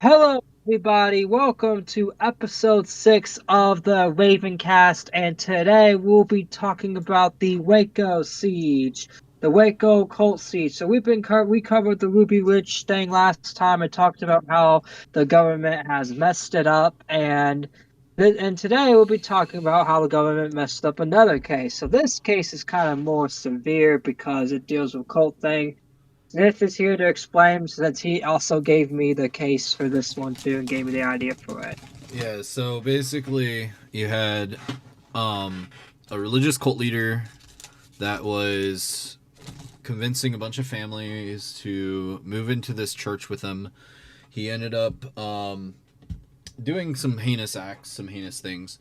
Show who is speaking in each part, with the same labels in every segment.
Speaker 1: Hello, everybody. Welcome to episode 6 of the Ravencast, and today we'll be talking about the Waco siege, the Waco cult siege. So we covered the Ruby Ridge thing last time and talked about how the government has messed it up, and today we'll be talking about how the government messed up another case. So this case is kind of more severe because it deals with cult thing. Smith is here to explain since he also gave me the case for this one too and gave me the idea for it.
Speaker 2: Yeah, so basically, you had um, a religious cult leader that was convincing a bunch of families to move into this church with him. He ended up doing some heinous acts, some heinous things.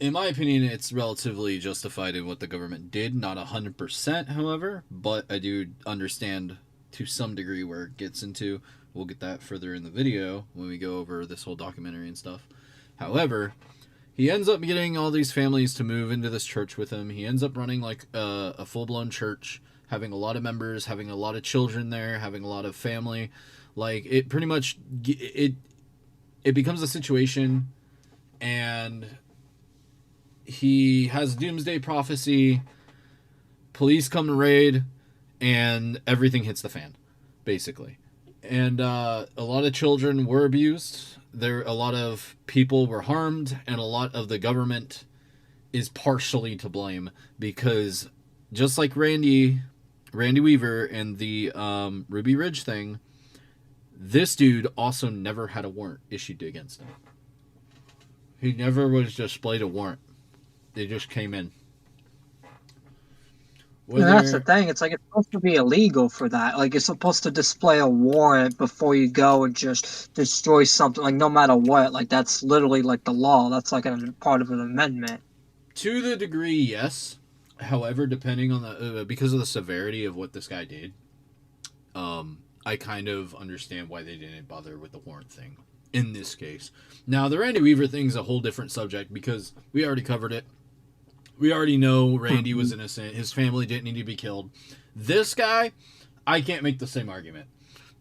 Speaker 2: In my opinion, it's relatively justified in what the government did. Not 100%, however, but I do understand to some degree where it gets into. We'll get that further in the video when we go over this whole documentary and stuff. However, he ends up getting all these families to move into this church with him. He ends up running like a full-blown church, having a lot of members, having a lot of children there, having a lot of family. Like, it pretty much it becomes a situation, and he has doomsday prophecy. Police come to raid, and everything hits the fan, basically. And a lot of children were abused. A lot of people were harmed, and a lot of the government is partially to blame because, just like Randy Weaver and the Ruby Ridge thing, this dude also never had a warrant issued against him. He never was displayed a warrant. They just came in.
Speaker 1: And that's the thing. It's like it's supposed to be illegal for that. Like you're supposed to display a warrant before you go and just destroy something. Like no matter what. Like that's literally like the law. That's like a part of an amendment.
Speaker 2: To the degree, yes. However, depending on the because of the severity of what this guy did, I kind of understand why they didn't bother with the warrant thing in this case. Now, the Randy Weaver thing's a whole different subject because we already covered it. We already know Randy was innocent. His family didn't need to be killed. This guy, I can't make the same argument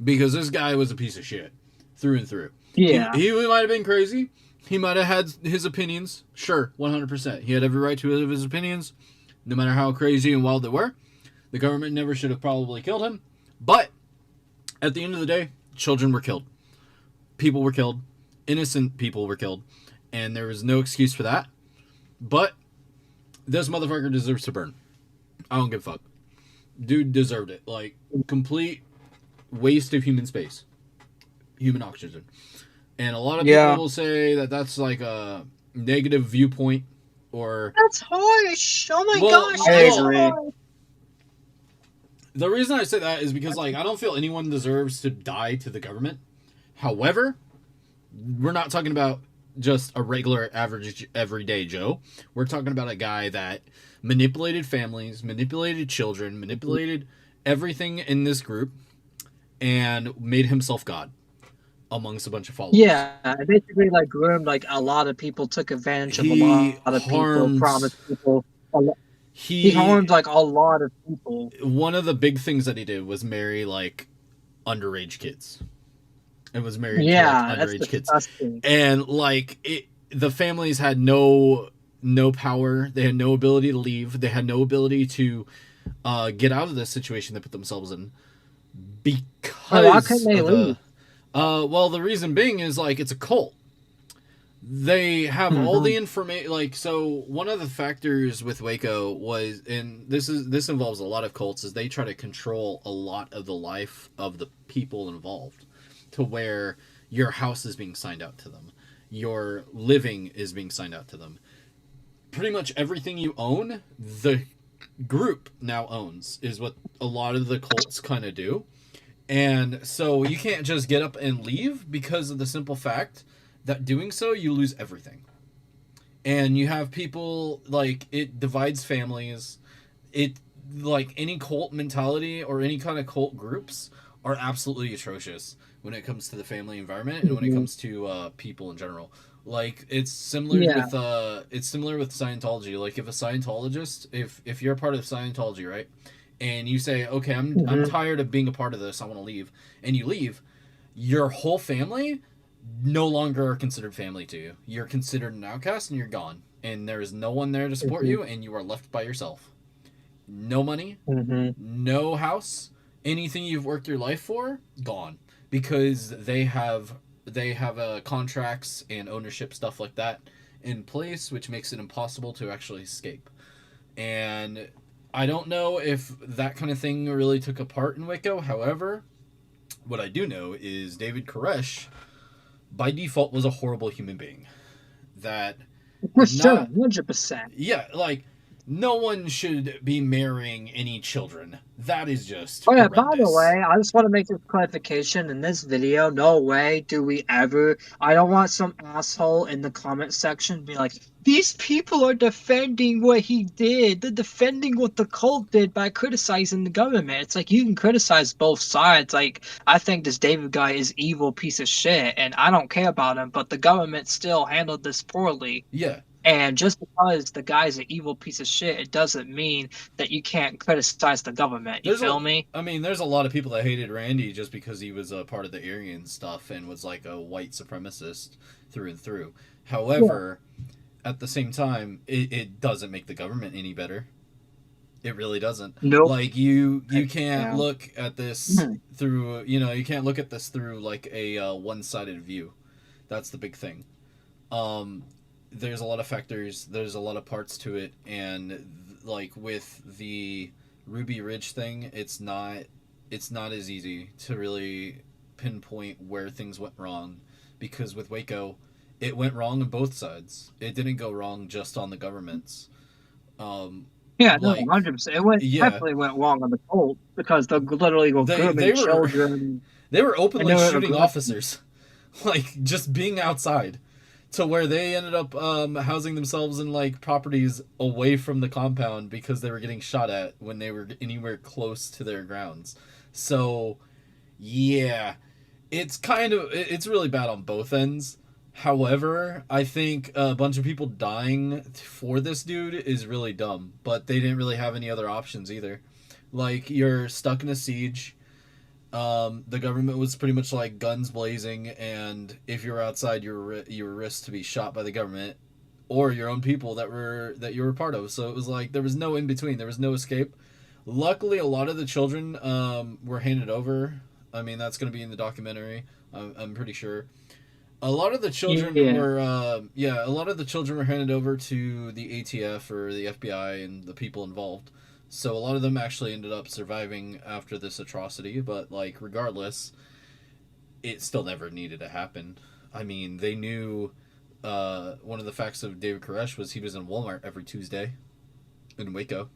Speaker 2: because this guy was a piece of shit through and through.
Speaker 1: Yeah.
Speaker 2: He might have been crazy. He might have had his opinions. Sure, 100%. He had every right to have his opinions, no matter how crazy and wild they were. The government never should have probably killed him. But at the end of the day, children were killed. People were killed. Innocent people were killed. And there was no excuse for that. But this motherfucker deserves to burn. I don't give a fuck. Dude deserved it. Like, complete waste of human space. Human oxygen. And a lot of people will say that that's like a negative viewpoint or...
Speaker 1: That's harsh. Oh my gosh.
Speaker 2: I
Speaker 1: agree.
Speaker 2: The reason I say that is because, like, I don't feel anyone deserves to die to the government. However, we're not talking about just a regular, average, everyday Joe. We're talking about a guy that manipulated families, manipulated children, manipulated everything in this group, and made himself God amongst a bunch of followers.
Speaker 1: Yeah, basically, like, groomed, like, a lot of people, took advantage of a lot of people, promised people he harmed, like, a lot of people.
Speaker 2: One of the big things that he did was marry, like, underage kids. It was married to like, underage kids. And, like, the families had no power. They had no ability to leave. They had no ability to get out of this situation they put themselves in. Because
Speaker 1: why couldn't they leave?
Speaker 2: Well, the reason being is, like, it's a cult. They have all the information. Like, so one of the factors with Waco was, and this involves a lot of cults, is they try to control a lot of the life of the people involved, to where your house is being signed out to them, your living is being signed out to them. Pretty much everything you own, the group now owns, is what a lot of the cults kind of do. And so you can't just get up and leave because of the simple fact that doing so, you lose everything. And you have people, like, it divides families. It, like, any cult mentality or any kind of cult groups are absolutely atrocious when it comes to the family environment and when it comes to people in general. Like, it's similar with Scientology. Like, if a Scientologist, if you're a part of Scientology, right, and you say, okay, I'm tired of being a part of this, I want to leave, and you leave, your whole family no longer are considered family to you. You're considered an outcast and you're gone. And there is no one there to support
Speaker 1: Mhm.
Speaker 2: you, and you are left by yourself. No money,
Speaker 1: Mhm.
Speaker 2: no house, anything you've worked your life for, gone. Because they have contracts and ownership stuff like that in place, which makes it impossible to actually escape. And I don't know if that kind of thing really took a part in Waco. However, what I do know is David Koresh, by default, was a horrible human being. That
Speaker 1: For
Speaker 2: did
Speaker 1: sure,
Speaker 2: not,
Speaker 1: 100%.
Speaker 2: yeah, like, no one should be marrying any children. That is just
Speaker 1: Oh yeah, by the
Speaker 2: horrendous.
Speaker 1: way, I just want to make this clarification in this video. No way do we ever. I don't want some asshole in the comment section be like, these people are defending what he did. They're defending what the cult did by criticizing the government. It's like you can criticize both sides. Like, I think this David guy is evil piece of shit, and I don't care about him, but the government still handled this poorly.
Speaker 2: Yeah,
Speaker 1: And just because the guy's an evil piece of shit, it doesn't mean that you can't criticize the government. You
Speaker 2: there's a
Speaker 1: feel me?
Speaker 2: I mean, there's a lot of people that hated Randy just because he was a part of the Aryan stuff and was like a white supremacist through and through.
Speaker 1: Yeah.
Speaker 2: However, at the same time, it doesn't make the government any better. It really doesn't.
Speaker 1: Nope.
Speaker 2: Like, you can't
Speaker 1: Yeah.
Speaker 2: look at this
Speaker 1: Mhm.
Speaker 2: through, you can't look at this through like a one-sided view. That's the big thing. Um, there's a lot of factors. There's a lot of parts to it, and like with the Ruby Ridge thing, it's not as easy to really pinpoint where things went wrong, because with Waco, it went wrong on both sides. It didn't go wrong just on the government's. Um,
Speaker 1: Yeah, no,
Speaker 2: like
Speaker 1: 100%. It went
Speaker 2: yeah,
Speaker 1: definitely went wrong on the cult because they literally were
Speaker 2: they
Speaker 1: grooming
Speaker 2: were
Speaker 1: children
Speaker 2: they were
Speaker 1: and they
Speaker 2: openly
Speaker 1: were
Speaker 2: shooting
Speaker 1: aggressive.
Speaker 2: officers, like just being outside, to where they ended up housing themselves in like properties away from the compound because they were getting shot at when they were anywhere close to their grounds. So yeah, it's really bad on both ends. However, I think a bunch of people dying for this dude is really dumb, but they didn't really have any other options either. Like, you're stuck in a siege. The government was pretty much like guns blazing, and if you were outside, you were risked to be shot by the government or your own people that you were part of. So it was like there was no in between. There was no escape. Luckily, a lot of the children were handed over. I mean, that's going to be in the documentary. I'm pretty sure. A lot of the children
Speaker 1: Yeah.
Speaker 2: were, a lot of the children were handed over to the ATF or the FBI and the people involved. So a lot of them actually ended up surviving after this atrocity. But like, regardless, it still never needed to happen. I mean, they knew. One of the facts of David Koresh was he was in Walmart every Tuesday in Waco.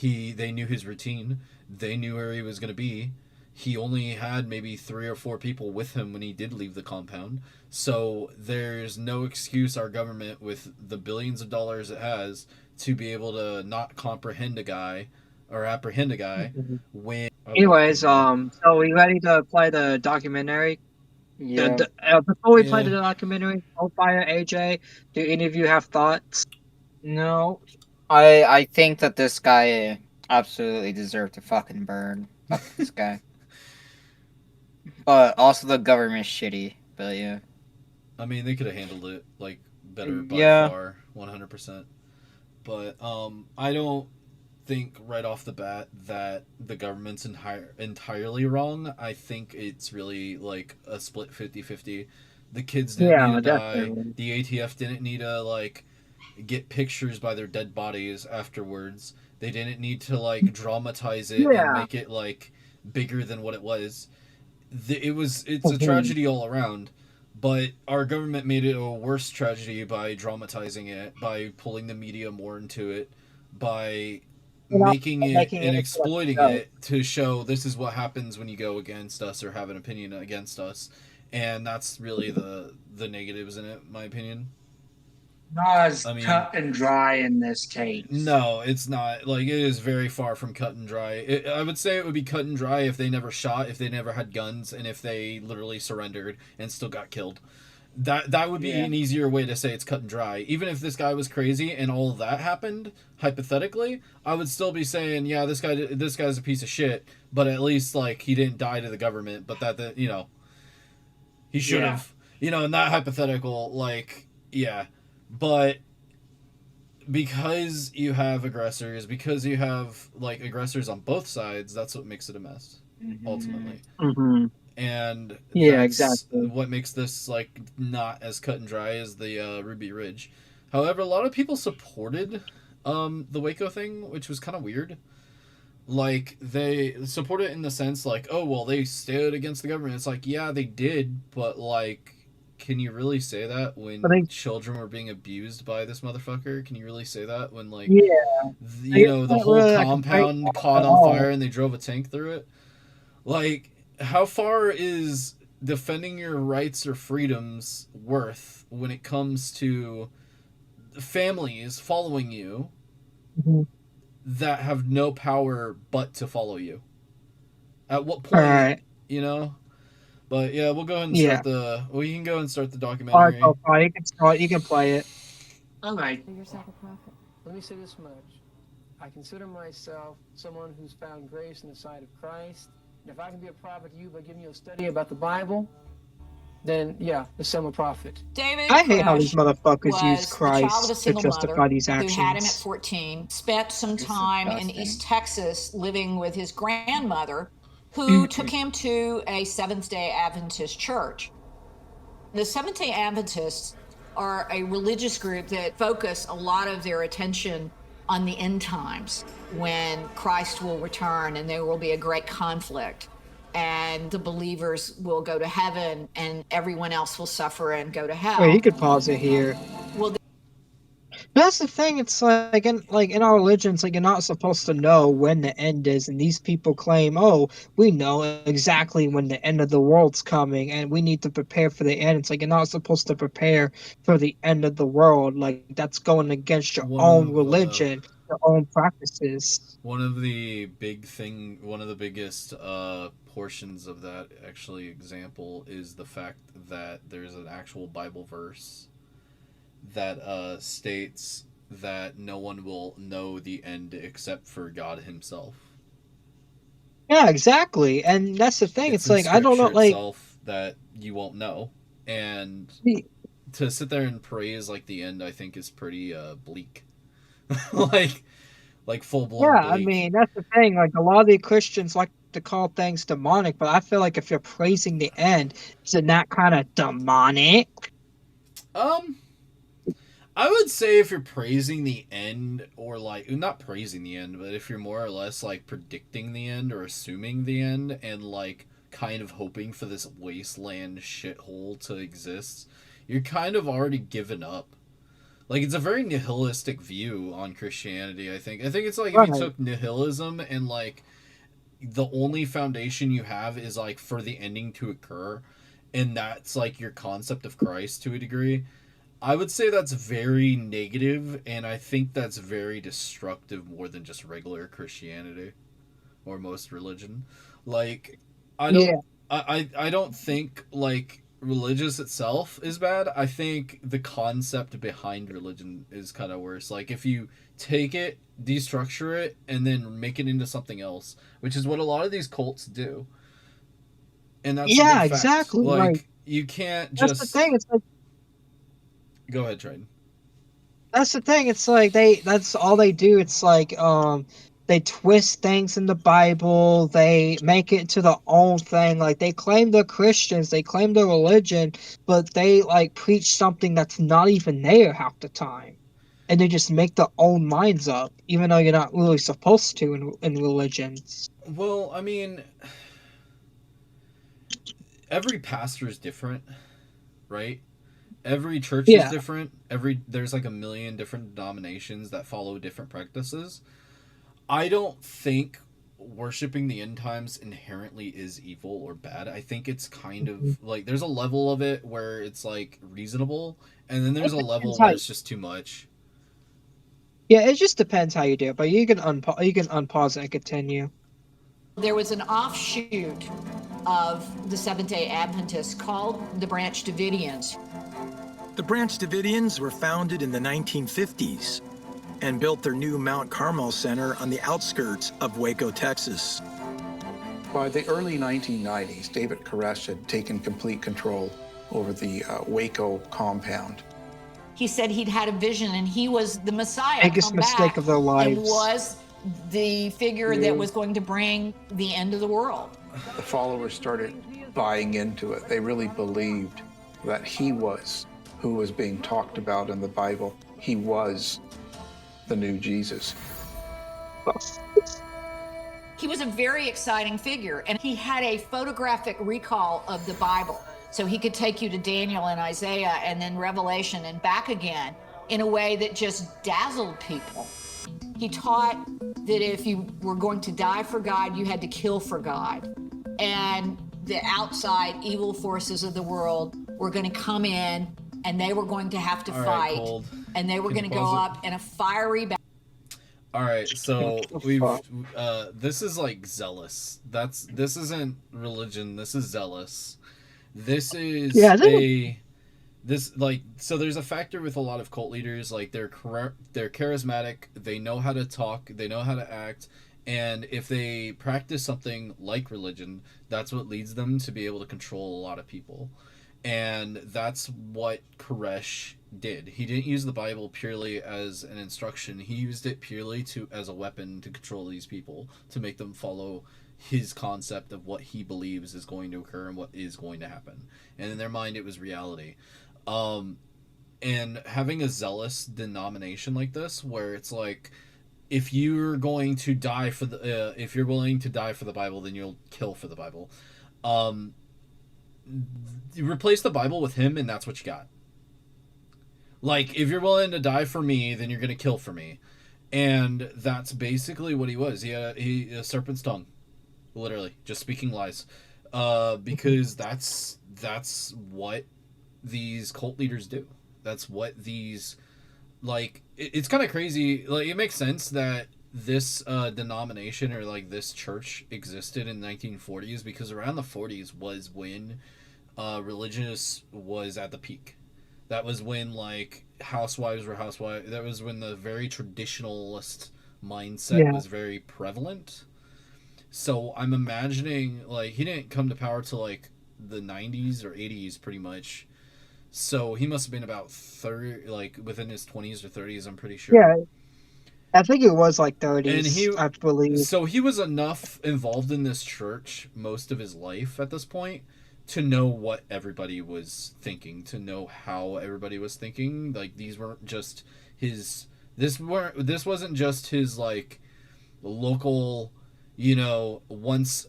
Speaker 2: They knew his routine. They knew where he was going to be. He only had maybe 3 or 4 people with him when he did leave the compound. So there's no excuse our government, with the billions of dollars it has, to be able to not comprehend a guy or apprehend a guy
Speaker 1: Mhm.
Speaker 2: when I would have
Speaker 1: Anyways,
Speaker 2: came on.
Speaker 1: so we ready to play the documentary?
Speaker 3: Yeah.
Speaker 1: Before we play
Speaker 2: Yeah,
Speaker 1: the documentary, Hellfire AJ, do any of you have thoughts?
Speaker 3: No. I think that this guy absolutely deserved to fucking burn. Fuck this guy. But also the government's shitty. But yeah.
Speaker 2: I mean, they could have handled it like better by
Speaker 3: Yeah.
Speaker 2: far, 100%. But I don't think right off the bat that the government's entirely wrong. I think it's really like a split 50-50. The kids didn't need
Speaker 1: Yeah,
Speaker 2: to die.
Speaker 1: definitely.
Speaker 2: The ATF didn't need to like get pictures by their dead bodies afterwards. They didn't need to like dramatize it and
Speaker 1: Yeah.
Speaker 2: make it like bigger than what it was. It's a
Speaker 1: Mhm.
Speaker 2: tragedy all around, but our government made it a worse tragedy by dramatizing it, by pulling the media more into it, by
Speaker 1: And also
Speaker 2: making it
Speaker 1: making it
Speaker 2: and
Speaker 1: into a
Speaker 2: exploiting
Speaker 1: show.
Speaker 2: it to show this is what happens when you go against us or have an opinion against us. And that's really the negatives in it, in my opinion.
Speaker 4: Not as
Speaker 2: I mean,
Speaker 4: cut and dry in this case.
Speaker 2: no, it's not. Like, it is very far from cut and dry. I would say it would be cut and dry if they never shot, if they never had guns, and if they literally surrendered and still got killed. That would be
Speaker 4: Yeah.
Speaker 2: an easier way to say it's cut and dry. Even if this guy was crazy and all of that happened, hypothetically, I would still be saying, yeah, this guy's a piece of shit. But at least like he didn't die to the government. But that, He should have, in that hypothetical, like, yeah. But because you have aggressors, because you have, like, aggressors on both sides, that's what makes it a mess, ultimately.
Speaker 1: Mm-hmm.
Speaker 2: And
Speaker 1: Yeah,
Speaker 2: that's
Speaker 1: exactly.
Speaker 2: what makes this, like, not as cut and dry as the Ruby Ridge. However, a lot of people supported the Waco thing, which was kind of weird. Like, they support it in the sense, like, oh, well, they stood against the government. It's like, yeah, they did, but, like, can you really say that
Speaker 1: I
Speaker 2: when
Speaker 1: think,
Speaker 2: children were being abused by this motherfucker? Can you really say that when, like,
Speaker 1: yeah, it's
Speaker 2: the
Speaker 1: not
Speaker 2: whole
Speaker 1: really like a great
Speaker 2: compound
Speaker 1: thought
Speaker 2: caught
Speaker 1: at
Speaker 2: on
Speaker 1: all.
Speaker 2: fire and they drove a tank through it? Like, how far is defending your rights or freedoms worth when it comes to families following you
Speaker 1: Mhm.
Speaker 2: that have no power but to follow you? At what
Speaker 1: All
Speaker 2: point,
Speaker 1: right.
Speaker 2: you know? But yeah, we'll go ahead and
Speaker 1: Yeah.
Speaker 2: start the. Well, you can go and start the
Speaker 1: All right,
Speaker 2: documentary.
Speaker 1: so fine. You can start. You can play it.
Speaker 4: All right.
Speaker 5: Consider yourself a prophet.
Speaker 6: Let me say this much. I consider myself someone who's found grace in the sight of Christ. And if I can be a prophet to you by giving you a study about the Bible, then yeah, I'm a prophet.
Speaker 5: David
Speaker 1: I hate how these
Speaker 5: Koresh
Speaker 1: motherfuckers use
Speaker 5: was the child of a
Speaker 1: Christ to
Speaker 5: single
Speaker 1: justify
Speaker 5: mother
Speaker 1: these
Speaker 5: who had him at
Speaker 1: actions.
Speaker 5: 14, spent some
Speaker 3: It's
Speaker 5: time in
Speaker 3: disgusting.
Speaker 5: East Texas living with his grandmother, who took him to a Seventh day Adventist church. The Seventh day Adventists are a religious group that focus a lot of their attention on the end times when Christ will return and there will be a great conflict and the believers will go to heaven and everyone else will suffer and go to
Speaker 1: Wait,
Speaker 5: hell.
Speaker 1: you could pause it here.
Speaker 5: Well,
Speaker 1: But that's the thing. It's like in our religions, like you're not supposed to know when the end is, and these people claim, "Oh, we know exactly when the end of the world's coming, and we need to prepare for the end." It's like you're not supposed to prepare for the end of the world. Like that's going against your
Speaker 2: One
Speaker 1: own
Speaker 2: of
Speaker 1: religion, your own practices.
Speaker 2: one of the biggest portions of that actually example is the fact that there's an actual Bible verse that states that no one will know the end except for God Himself.
Speaker 1: Yeah, exactly. And that's the thing.
Speaker 2: It's
Speaker 1: It's
Speaker 2: in
Speaker 1: like I don't know,
Speaker 2: Scripture
Speaker 1: like
Speaker 2: itself that you won't know, and
Speaker 1: the-
Speaker 2: to sit there and praise like the end, I think is pretty bleak, like full blown
Speaker 1: yeah, I
Speaker 2: bleak.
Speaker 1: mean that's the thing. Like a lot of the Christians like to call things demonic, but I feel like if you're praising the end, is it not kind of demonic?
Speaker 2: Um, I would say if you're praising the end, or like not praising the end, but if you're more or less like predicting the end or assuming the end, and like kind of hoping for this wasteland shithole to exist, you're kind of already given up. Like it's a very nihilistic view on Christianity. I think it's like if you
Speaker 1: Right.
Speaker 2: took nihilism and like the only foundation you have is like for the ending to occur, and that's like your concept of Christ to a degree. I would say that's very negative, and I think that's very destructive more than just regular Christianity or most religion. Like, I don't,
Speaker 1: Yeah.
Speaker 2: I don't think like religious itself is bad. I think the concept behind religion is kind of worse. Like, if you take it, destructure it, and then make it into something else, which is what a lot of these cults do, and that's a big
Speaker 1: Yeah,
Speaker 2: fact.
Speaker 1: exactly. Like
Speaker 2: Like, you can't
Speaker 1: that's the thing.
Speaker 2: just
Speaker 1: It's like
Speaker 2: go ahead, Trident.
Speaker 1: that's the thing. It's like that's all they do. It's like they twist things in the Bible. They make it to their own thing. Like they claim they're Christians, they claim they're religion, but they like preach something that's not even there half the time. And they just make their own minds up, even though you're not really supposed to in religions.
Speaker 2: Well, I mean, every pastor is different, right? Every church is
Speaker 1: Yeah.
Speaker 2: different. There's like a million different denominations that follow different practices. I don't think worshiping the end times inherently is evil or bad. I think it's kind of like there's a level of it where it's like reasonable, and then there's
Speaker 1: It
Speaker 2: a
Speaker 1: depends
Speaker 2: level
Speaker 1: how
Speaker 2: where it's just too much.
Speaker 1: Yeah, it just depends how you do it, but you can unpause it and continue.
Speaker 5: there was an offshoot of the Seventh day Adventists called the Branch Davidians.
Speaker 7: The Branch Davidians were founded in the 1950s and built their new Mount Carmel Center on the outskirts of Waco, Texas.
Speaker 8: By the early 1990s, David Koresh had taken complete control over the Waco compound.
Speaker 5: He said he'd had a vision and he was the Messiah
Speaker 1: Biggest
Speaker 5: come
Speaker 1: mistake
Speaker 5: back
Speaker 1: of their lives.
Speaker 5: and was the figure that was going to bring the end of the world.
Speaker 8: The followers started buying into it. They really believed that he was who was being talked about in the Bible. He was the new Jesus.
Speaker 5: He was a very exciting figure, and he had a photographic recall of the Bible. So he could take you to Daniel and Isaiah and then Revelation and back again in a way that just dazzled people. He taught that if you were going to die for God, you had to kill for God. And the outside evil forces of the world were going to come in and they were going to have to fight.
Speaker 2: Cold.
Speaker 5: And they were going to go up in a fiery battle.
Speaker 2: All right, so this is like zealous. This isn't religion. This is zealous. This is so there's a factor with a lot of cult leaders, like they're charismatic, they know how to talk, they know how to act, and if they practice something like religion, that's what leads them to be able to control a lot of people. And that's what Koresh did. He didn't use the Bible purely as an instruction. He used it purely as a weapon to control these people, to make them follow his concept of what he believes is going to occur and what is going to happen. And in their mind, it was reality. And having a zealous denomination like this, where it's like, if you're going to die for the, if you're willing to die for the Bible, then you'll kill for the Bible. You replace the Bible with him, and that's what you got. Like, if you're willing to die for me, then you're going to kill for me. And that's basically what he was. He had a serpent's tongue. Literally. Just speaking lies. Because that's what these cult leaders do. That's what these... Like, it's kind of crazy. Like, it makes sense that this denomination or, like, this church existed in the 1940s, because around the 40s was when religious was at the peak. That was when, like, housewives were housewives. That was when the very traditionalist mindset was very prevalent. So I'm imagining, like, he didn't come to power till, like, the 90s or 80s, pretty much. So he must have been about 30, like, within his 20s or 30s, I'm pretty sure.
Speaker 1: Yeah, I think it was, like, 30s,
Speaker 2: And
Speaker 1: I believe.
Speaker 2: So he was enough involved in this church most of his life at this point to know what everybody was thinking, to know how everybody was thinking. Like, these weren't just his... This wasn't just his, like, local... you know, once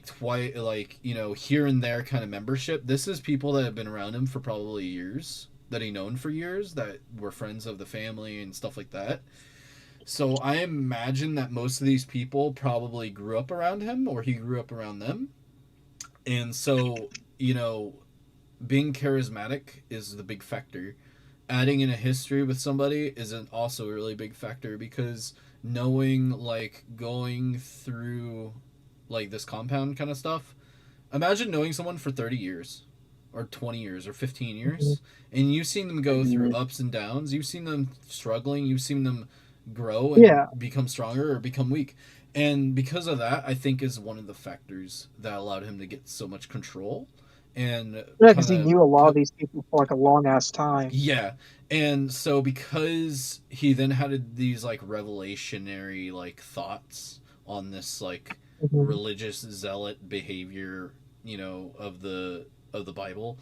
Speaker 2: twice, like, you know, here and there kind of membership. This is people that have been around him for probably years, that he known for years, that were friends of the family and stuff like that. So I imagine that most of these people probably grew up around him, or he grew up around them. And so, you know, being charismatic is the big factor. Adding in a history with somebody is also a really big factor, because knowing, like, going through, like, this compound kind of stuff. Imagine knowing someone for 30 years or 20 years or 15 years, and you've seen them go through ups and downs. You've seen them struggling. You've seen them grow and become stronger or become weak. And because of that, I think is one of the factors that allowed him to get so much control. And
Speaker 1: because he knew a lot of these people for, like, a long-ass time.
Speaker 2: Yeah. And so because he then had these, like, revelationary, like, thoughts on this, like, religious zealot behavior, you know, of the Bible,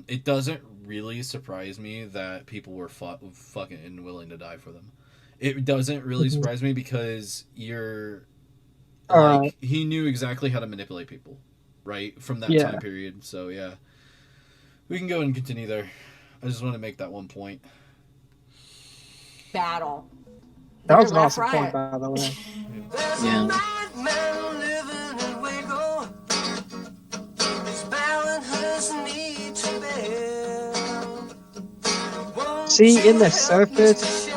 Speaker 2: it doesn't really surprise me that people were fucking willing to die for them. It doesn't really surprise me, because you're, like, he knew exactly how to manipulate people, right? From that time period. So, yeah. We can go and continue there. I just want to make that one point.
Speaker 5: Battle.
Speaker 1: That was an awesome point, by the way.
Speaker 3: Yeah.
Speaker 1: See, in the surface,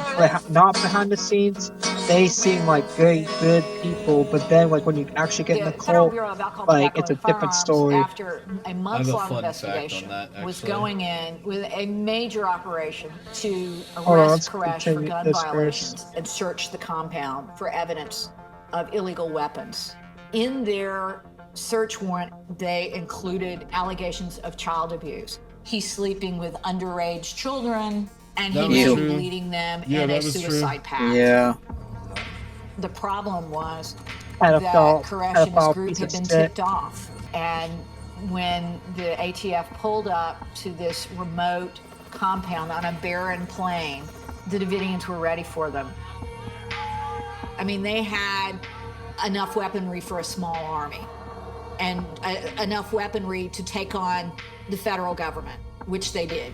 Speaker 1: not behind the scenes, they seem like very good people, but then, like, when you actually get in the cult, like, it's a different story.
Speaker 5: After a months-long investigation, was going in with a major operation to arrest Koresh for gun violations and search the compound for evidence of illegal weapons. In their search warrant, they included allegations of child abuse. He's sleeping with underage children, and
Speaker 2: That
Speaker 5: he
Speaker 2: was
Speaker 5: may
Speaker 2: true.
Speaker 5: be leading them
Speaker 2: Yeah,
Speaker 5: in a
Speaker 2: that was true.
Speaker 5: suicide pact.
Speaker 3: Yeah.
Speaker 5: The problem was
Speaker 1: Pedophile-
Speaker 5: that Koresh and his
Speaker 1: pedophile
Speaker 5: group
Speaker 1: piece
Speaker 5: had
Speaker 1: of
Speaker 5: been
Speaker 1: shit.
Speaker 5: tipped off. And when the ATF pulled up to this remote compound on a barren plain, the Davidians were ready for them. I mean, they had enough weaponry for a small army and enough weaponry to take on the federal government, which they did.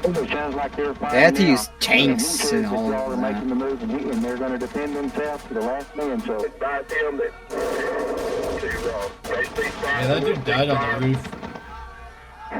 Speaker 9: Sounds like they're
Speaker 3: They had to use
Speaker 9: now.
Speaker 3: tanks and all
Speaker 9: Y'all are
Speaker 3: of
Speaker 9: making
Speaker 3: that.
Speaker 9: the move, and they're going to defend themselves to the last man. So advise them that
Speaker 2: Yeah, that dude died on the roof.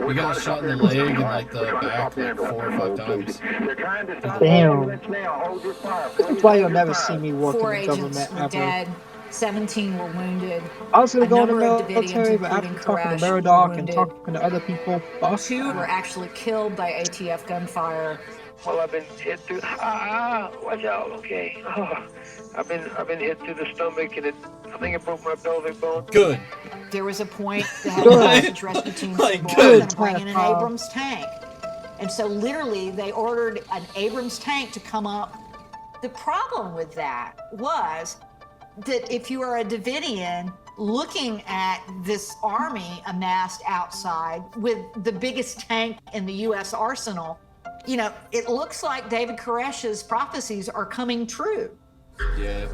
Speaker 2: He got shot in the leg and like the back like 4 or 5 times.
Speaker 9: They're trying to stop
Speaker 1: Damn.
Speaker 9: ambulance now. Hold your fire.
Speaker 1: That's why you'll never see me work
Speaker 5: 4
Speaker 1: in the
Speaker 5: agents
Speaker 1: government
Speaker 5: were
Speaker 1: ever.
Speaker 5: dead, 17 were wounded.
Speaker 1: I was gonna
Speaker 5: A
Speaker 1: go in the
Speaker 5: number of
Speaker 1: military,
Speaker 5: Davidians,
Speaker 1: but after
Speaker 5: including
Speaker 1: talking to
Speaker 5: Koresh, were
Speaker 1: Meridoc and
Speaker 5: wounded.
Speaker 1: talking to other people, fuck
Speaker 5: 2 were
Speaker 1: that.
Speaker 5: actually killed by ATF gunfire.
Speaker 10: Well, I've been hit through. Watch out. Okay. I've been hit through the stomach, and I think it broke my pelvic bone.
Speaker 2: Good.
Speaker 5: There was a point that had
Speaker 1: Good.
Speaker 5: hostage rescue teams
Speaker 2: Like,
Speaker 5: involved
Speaker 2: good.
Speaker 5: and bringing an
Speaker 1: Pedophile.
Speaker 5: Abrams tank. And so literally they ordered an Abrams tank to come up. The problem with that was that if you are a Davidian looking at this army amassed outside with the biggest tank in the U.S. arsenal, you know, it looks like David Koresh's prophecies are coming true.
Speaker 2: Yeah.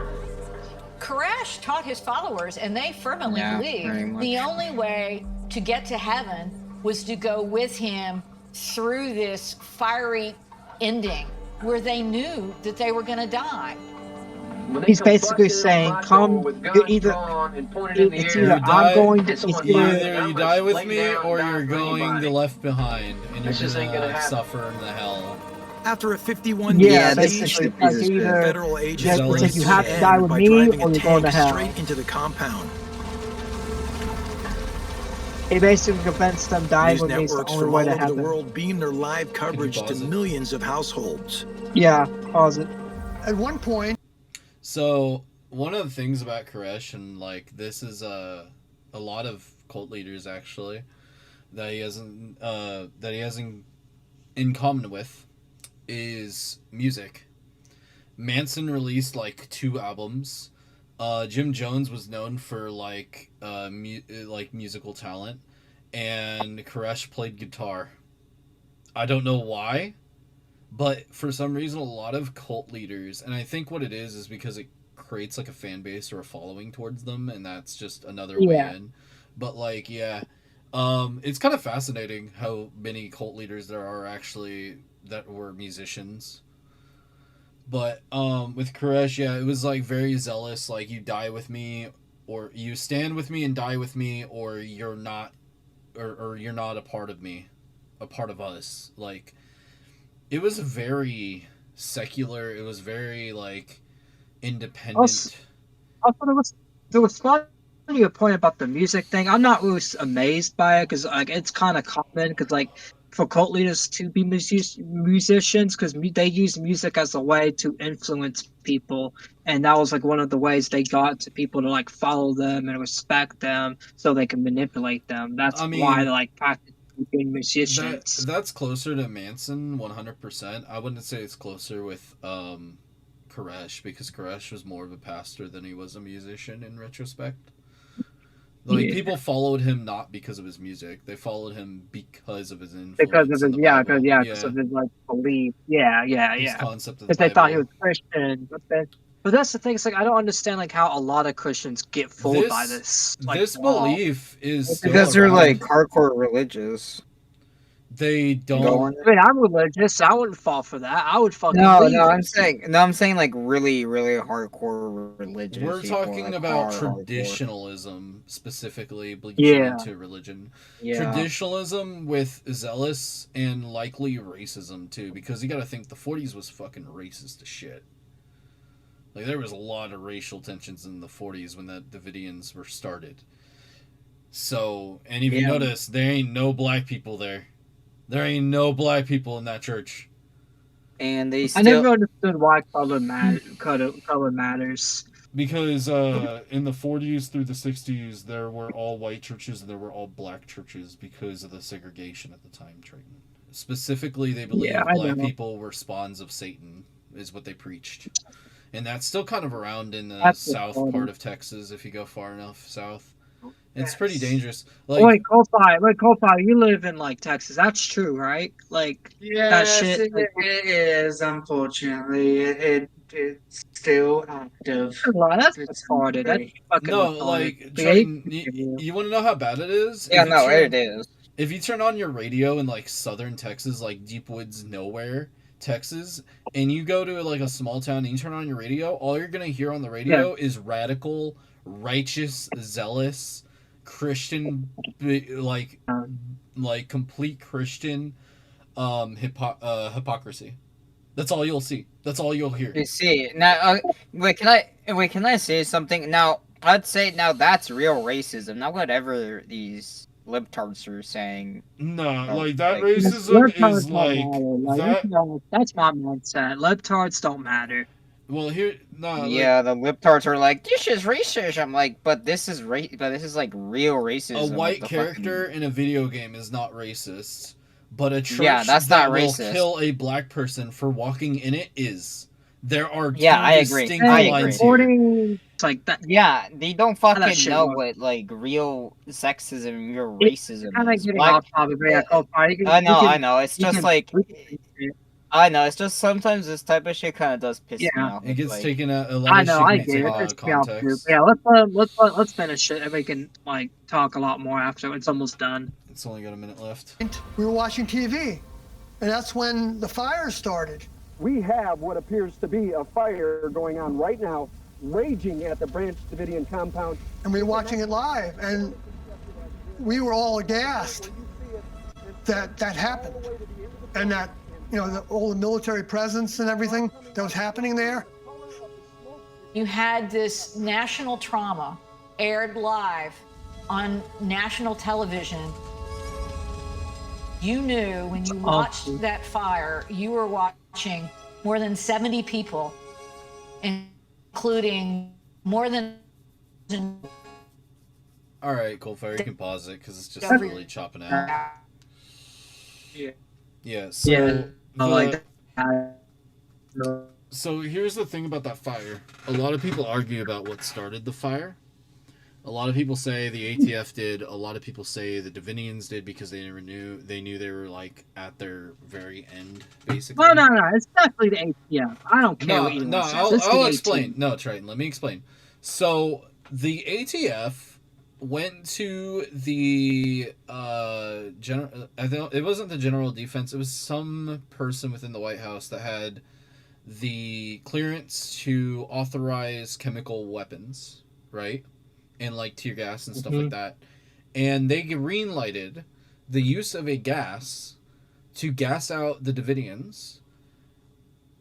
Speaker 5: Koresh taught his followers, and they fervently
Speaker 3: Yeah, very
Speaker 5: believed
Speaker 3: much.
Speaker 5: the only way to get to heaven was to go with him through this fiery ending where they knew that they were going to die.
Speaker 1: He's basically saying, come, either, it's either I'm going to, it's
Speaker 2: either you die with me or you're going to left behind and you're gonna suffer in the hell.
Speaker 7: After a 51
Speaker 1: Yeah,
Speaker 7: day
Speaker 1: basically,
Speaker 7: siege,
Speaker 1: like either
Speaker 7: federal agents
Speaker 1: just
Speaker 2: Zealous.
Speaker 7: bring
Speaker 1: you
Speaker 7: to
Speaker 1: have
Speaker 7: an
Speaker 1: to die
Speaker 7: end
Speaker 1: with
Speaker 7: by
Speaker 1: me
Speaker 7: driving
Speaker 1: or
Speaker 7: a
Speaker 1: you're going to
Speaker 7: tank
Speaker 1: hell.
Speaker 7: straight into the compound.
Speaker 1: He basically convinced them dying
Speaker 7: News
Speaker 1: with me is the
Speaker 7: networks
Speaker 1: only
Speaker 7: from
Speaker 1: way
Speaker 7: all
Speaker 1: to
Speaker 7: over the
Speaker 1: heaven.
Speaker 7: world beam their live coverage to
Speaker 2: pause it?
Speaker 7: millions of households.
Speaker 1: Yeah, pause it.
Speaker 11: At one point,
Speaker 2: So one of the things about Koresh, and like this is a lot of cult leaders actually that he hasn't in common with is music. Manson released like 2 albums. Jim Jones was known for like musical talent, and Koresh played guitar. I don't know why, but for some reason a lot of cult leaders, and I think what it is because it creates like a fan base or a following towards them, and that's just another way in. But like, yeah, it's kind of fascinating how many cult leaders there are actually that were musicians. But with Koresh, yeah, it was like very zealous, like you die with me, or you stand with me and die with me, or you're not, or you're not a part of me, a part of us. Like, it was very secular. It was very like independent.
Speaker 1: Also, there was funny a point about the music thing. I'm not really amazed by it because like it's kind of common because like for cult leaders to be musicians because they use music as a way to influence people, and that was like one of the ways they got to people to like follow them and respect them so they can manipulate them. That's why they like practice being musicians.
Speaker 2: That's closer to Manson 100%. I wouldn't say it's closer with Koresh, because Koresh was more of a pastor than he was a musician in retrospect. Like, people followed him not because of his music; they followed him because of his influence.
Speaker 1: Because of his because
Speaker 2: yeah.
Speaker 1: of his like belief. Yeah.
Speaker 2: His concept of the
Speaker 1: Because they
Speaker 2: Bible.
Speaker 1: thought he was Christian, but that's the thing. It's like I don't understand like how a lot of Christians get fooled by this. Like,
Speaker 2: this belief is still
Speaker 3: because they're
Speaker 2: around.
Speaker 3: like hardcore religious.
Speaker 2: They don't.
Speaker 1: I mean, I'm religious. So I wouldn't fall for that. I would fucking leave.
Speaker 3: I'm saying like really, really hardcore religious.
Speaker 2: We're
Speaker 3: people,
Speaker 2: talking
Speaker 3: like,
Speaker 2: about
Speaker 3: hardcore.
Speaker 2: traditionalism, specifically bleaching into religion.
Speaker 3: Yeah.
Speaker 2: Traditionalism with zealous and likely racism too, because you got to think the 40s was fucking racist as shit. Like, there was a lot of racial tensions in the 40s when the Davidians were started. So, and if you notice, there ain't no black people there. There ain't no black people in that church.
Speaker 3: And they
Speaker 1: I never understood why color matters.
Speaker 2: Because in the 40s through the 60s, there were all white churches and there were all black churches because of the segregation at the time, Triton. Specifically, they believed
Speaker 1: I
Speaker 2: black
Speaker 1: know.
Speaker 2: people were spawns of Satan, is what they preached. And that's still kind of around in the
Speaker 1: That's
Speaker 2: south
Speaker 1: funny.
Speaker 2: part of Texas if you go far enough south. It's
Speaker 4: Yes.
Speaker 2: pretty dangerous.
Speaker 1: Wait, Coldfire, you live in like Texas. That's true, right? Like that
Speaker 4: Yes,
Speaker 1: shit.
Speaker 4: it is. Unfortunately, it's still active.
Speaker 1: That's
Speaker 4: It's
Speaker 1: retarded. That's fucking
Speaker 2: No,
Speaker 1: retarded.
Speaker 2: like,
Speaker 1: But yeah,
Speaker 2: Triton, you want to know how bad it is?
Speaker 3: Yeah,
Speaker 2: If you
Speaker 3: no,
Speaker 2: turn-
Speaker 3: it is.
Speaker 2: If you turn on your radio in like southern Texas, like deep woods nowhere, Texas, and you go to like a small town and you turn on your radio, all you're gonna hear on the radio is radical, righteous, zealous, Christian, like complete Christian hypocrisy. That's all you'll see. That's all you'll hear.
Speaker 3: You see, now, can I say something? Now, I'd say now that's real racism, not whatever these libtards are saying.
Speaker 2: No,
Speaker 3: Oh,
Speaker 2: like that
Speaker 3: like-
Speaker 2: racism
Speaker 1: Libtards
Speaker 2: is
Speaker 1: don't
Speaker 2: like
Speaker 1: matter.
Speaker 2: that.
Speaker 1: That's my mindset. Libtards don't matter.
Speaker 2: Well, here, no,
Speaker 3: Yeah, the libtards are like, this is racist. I'm like, but this is like real racism.
Speaker 2: a white
Speaker 3: the
Speaker 2: character
Speaker 3: fucking...
Speaker 2: in a video game is not racist, but a church
Speaker 3: that's
Speaker 2: that
Speaker 3: not
Speaker 2: will
Speaker 3: racist.
Speaker 2: kill a black person for walking in it is. There are two
Speaker 3: Yeah, I agree.
Speaker 2: distinct
Speaker 3: I
Speaker 2: lines
Speaker 3: agree.
Speaker 2: here.
Speaker 1: It's like that.
Speaker 3: Yeah, they don't
Speaker 1: How that
Speaker 3: fucking
Speaker 1: shit
Speaker 3: know
Speaker 1: works.
Speaker 3: what like real sexism, real
Speaker 1: It's
Speaker 3: racism
Speaker 1: kind of
Speaker 3: is.
Speaker 1: getting
Speaker 3: Black-
Speaker 1: off topic, but yeah, Coldfire.
Speaker 3: I know. It's just like I know. It's just sometimes this type of shit kind of does piss me off.
Speaker 2: It gets
Speaker 3: like,
Speaker 2: taken out. A lot
Speaker 1: I
Speaker 2: of
Speaker 1: know,
Speaker 2: shit
Speaker 1: I
Speaker 2: gets
Speaker 1: get it.
Speaker 2: taken out
Speaker 1: It's
Speaker 2: of
Speaker 1: me off too.
Speaker 2: context.
Speaker 1: Yeah, let's finish it, and we can like talk a lot more after it's almost done.
Speaker 2: It's only got a minute left.
Speaker 11: We were watching TV, and that's when the fire started.
Speaker 12: We have what appears to be a fire going on right now, raging at the Branch Davidian compound.
Speaker 11: And we were watching it live, and we were all aghast that that happened, and that all the military presence and everything that was happening there.
Speaker 5: You had this national trauma aired live on national television. You knew when you watched that fire, you were watching more than 70 people, including more than...
Speaker 2: All right, Coldfire, you can pause it because it's just really chopping out. Yeah. So So here's the thing about that fire. A lot of people argue about what started the fire. A lot of people say the ATF did. A lot of people say the Davinians did because they knew they were like at their very end, basically.
Speaker 1: No. It's definitely the ATF. I don't care what you
Speaker 2: I'll explain. No, Triton, let me explain. So the ATF went to the it wasn't the General Defense. It was some person within the White House that had the clearance to authorize chemical weapons, right? And like tear gas and stuff like that. And they green-lighted the use of a gas to gas out the Davidians,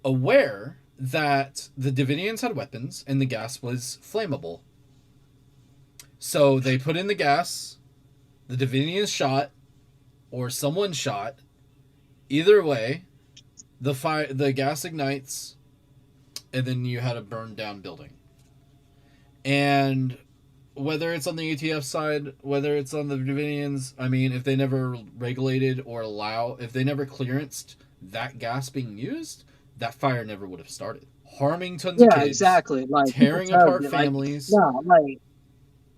Speaker 2: aware that the Davidians had weapons and the gas was flammable. So they put in the gas, the Davidians shot, or someone shot. Either way, the gas ignites, and then you had a burned down building. And whether it's on the ATF side, whether it's on the Davidians, I mean, if they never regulated or if they never clearanced that gas being used, that fire never would have started. Harming tons of kids.
Speaker 1: Exactly. Like
Speaker 2: tearing apart families.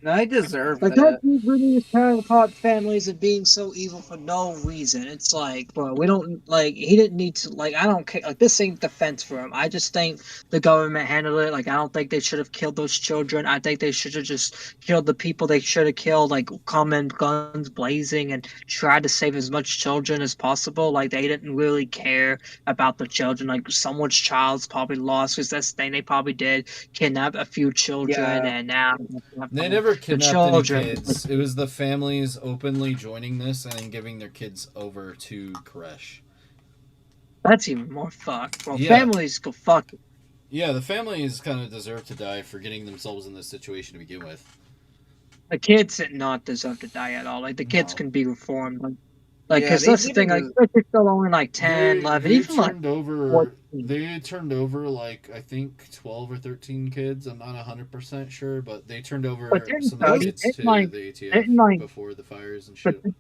Speaker 3: No, I deserve
Speaker 1: that. That dude really is tearing apart families and being so evil for no reason. It's like, bro, we don't he didn't need to I don't care. Like, this ain't defense for him. I just think the government handled it. Like, I don't think they should have killed those children. I think they should have just killed the people they should have killed, come in guns blazing and tried to save as much children as possible. Like, they didn't really care about the children. Like, someone's child's probably lost because that's the thing they probably did, kidnap a few children, and now
Speaker 2: they never kidnapped any kids. It was the families openly joining this and then giving their kids over to Koresh.
Speaker 1: That's even more fucked. Well, families go fuck it.
Speaker 2: Yeah, the families kind of deserve to die for getting themselves in this situation to begin with.
Speaker 1: The kids did not deserve to die at all. Like, the kids can be reformed. Like,
Speaker 3: Yeah,
Speaker 1: because
Speaker 3: they
Speaker 1: that's the thing. Like,
Speaker 3: didn't.
Speaker 1: they're still only like 10, 11,
Speaker 2: They
Speaker 1: even like
Speaker 2: turned over.
Speaker 1: 14.
Speaker 2: They turned over like I think 12 or 13 kids. I'm not 100% sure, but they turned
Speaker 1: But
Speaker 2: over
Speaker 1: didn't
Speaker 2: some of the
Speaker 1: Saudi,
Speaker 2: kids
Speaker 1: didn't
Speaker 2: to
Speaker 1: like,
Speaker 2: the
Speaker 1: didn't
Speaker 2: ATF
Speaker 1: like,
Speaker 2: before the fires and
Speaker 1: but,
Speaker 2: shit.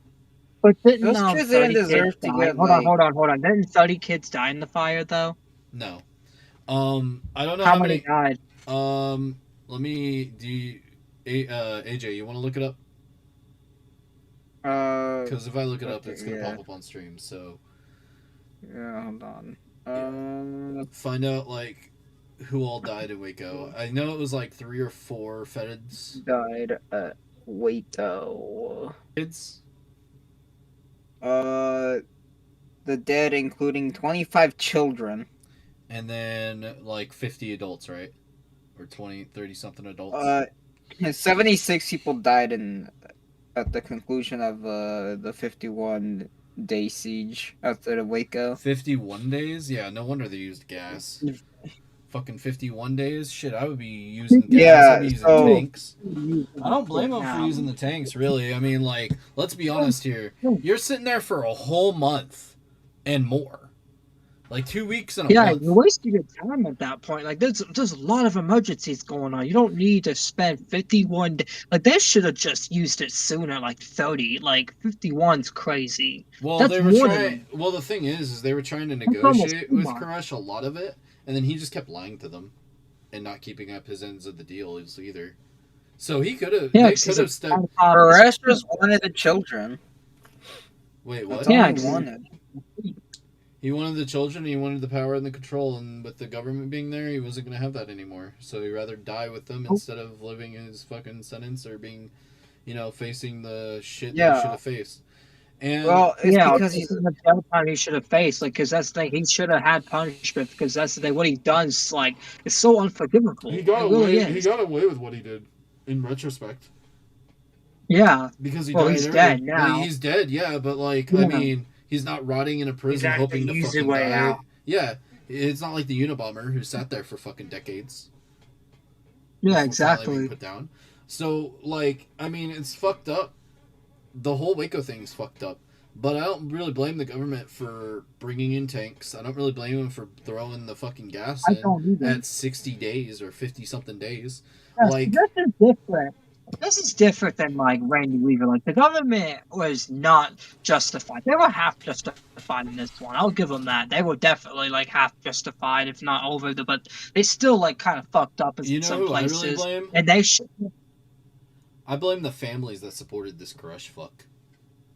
Speaker 1: but didn't
Speaker 3: Those kids didn't
Speaker 1: 30 kids
Speaker 3: deserve to
Speaker 1: die?
Speaker 3: get like.
Speaker 1: Hold on. Didn't 30 kids die in the fire though?
Speaker 2: No. I don't know
Speaker 1: How
Speaker 2: how
Speaker 1: many
Speaker 2: many.
Speaker 1: died?
Speaker 2: Let me. AJ, you want to look it up? Because if I look it up,
Speaker 3: Okay,
Speaker 2: it's gonna
Speaker 3: yeah.
Speaker 2: pop up on stream. So
Speaker 3: Yeah, hold on.
Speaker 2: find out like who all died in Waco. I know it was like 3 or 4 feds.
Speaker 3: Died at Waco.
Speaker 2: Kids.
Speaker 3: The dead, including 25 children.
Speaker 2: And then like 50 adults, right? Or 20, 30 something adults.
Speaker 3: 76 people died at the conclusion of the 51-day siege after the Waco.
Speaker 2: 51 days? Yeah, no wonder they used gas. Fucking 51 days? Shit, I would be using gas.
Speaker 3: Yeah,
Speaker 2: I'd be using
Speaker 3: so-
Speaker 2: tanks. I don't blame them for using the tanks, really. I mean, like, let's be honest here. You're sitting there for a whole month and more. Like 2 weeks and a month.
Speaker 1: You're wasting your time at that point. Like, there's a lot of emergencies going on. You don't need to spend 51 like they should have just used it sooner, like 30. Like 51's crazy.
Speaker 2: Well,
Speaker 1: That's
Speaker 2: they were
Speaker 1: more
Speaker 2: trying.
Speaker 1: than
Speaker 2: Well, the thing is they were trying to
Speaker 1: That's almost
Speaker 2: negotiate
Speaker 1: too
Speaker 2: with
Speaker 1: much.
Speaker 2: Koresh a lot of it, and then he just kept lying to them, and not keeping up his ends of the deal either. So he could have.
Speaker 1: Yeah,
Speaker 2: They
Speaker 1: 'cause
Speaker 2: could
Speaker 1: he's a
Speaker 2: have stepped.
Speaker 3: Koresh just wanted the children.
Speaker 2: Wait, what?
Speaker 3: That's all
Speaker 1: Yeah,
Speaker 3: he
Speaker 1: 'cause-
Speaker 3: wanted.
Speaker 2: He wanted the children. He wanted the power and the control, and with the government being there, he wasn't going to have that anymore. So he'd rather die with them instead of living his fucking sentence or being, facing the shit that he should have faced. And
Speaker 3: Well, it's because
Speaker 1: he's
Speaker 3: he's
Speaker 1: the jail time he should have faced. Like, because that's the thing, he should have had punishment. Because that's the thing, what he does, like, it's so unforgivable.
Speaker 2: he got
Speaker 1: it really
Speaker 2: away. He
Speaker 1: is.
Speaker 2: got away with what he did, in retrospect.
Speaker 1: Yeah.
Speaker 2: Because he
Speaker 1: Well,
Speaker 2: died
Speaker 1: he's
Speaker 2: early.
Speaker 1: dead now.
Speaker 2: He's dead, yeah, but like,
Speaker 1: Yeah.
Speaker 2: I mean, he's not rotting in a prison
Speaker 1: actually
Speaker 2: hoping to
Speaker 1: easy
Speaker 2: fucking
Speaker 1: way
Speaker 2: die.
Speaker 1: out.
Speaker 2: Yeah, it's not like the Unabomber who sat there for fucking decades.
Speaker 1: Yeah,
Speaker 2: before finally being
Speaker 1: exactly.
Speaker 2: put down. So, like, I mean, it's fucked up. The whole Waco thing's fucked up. But I don't really blame the government for bringing in tanks. I don't really blame them for throwing the fucking gas
Speaker 1: I
Speaker 2: in
Speaker 1: don't either.
Speaker 2: at 60 days or 50 something days.
Speaker 1: Yes,
Speaker 2: Like,
Speaker 1: this is different. This is different than like Randy Weaver. Like the government was not justified. They were half justified in this one. I'll give them that. They were definitely like half justified, if not over the. But they still like kind of fucked up in
Speaker 2: you know
Speaker 1: some
Speaker 2: who
Speaker 1: places.
Speaker 2: I really blame?
Speaker 1: And they should.
Speaker 2: I blame the families that supported this Koresh fuck.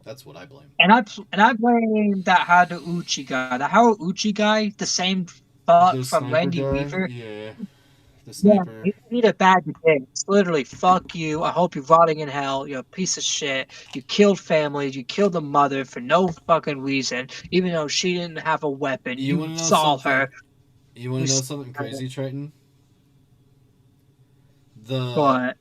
Speaker 2: That's what I blame.
Speaker 1: And I blame that Hadouchi guy. The Hadouchi guy, the same fuck
Speaker 2: The
Speaker 1: from
Speaker 2: sniper
Speaker 1: Randy
Speaker 2: guy?
Speaker 1: Weaver.
Speaker 2: Yeah. The
Speaker 1: Yeah,
Speaker 2: sniper.
Speaker 1: you need a bag of dicks. Literally, fuck you. I hope you're rotting in hell. You're a piece of shit. You killed families. You killed a mother for no fucking reason, even though she didn't have a weapon.
Speaker 2: You
Speaker 1: You
Speaker 2: wanna know
Speaker 1: saw
Speaker 2: something?
Speaker 1: her.
Speaker 2: You want
Speaker 1: You
Speaker 2: to know
Speaker 1: s-
Speaker 2: something crazy, Triton?
Speaker 1: But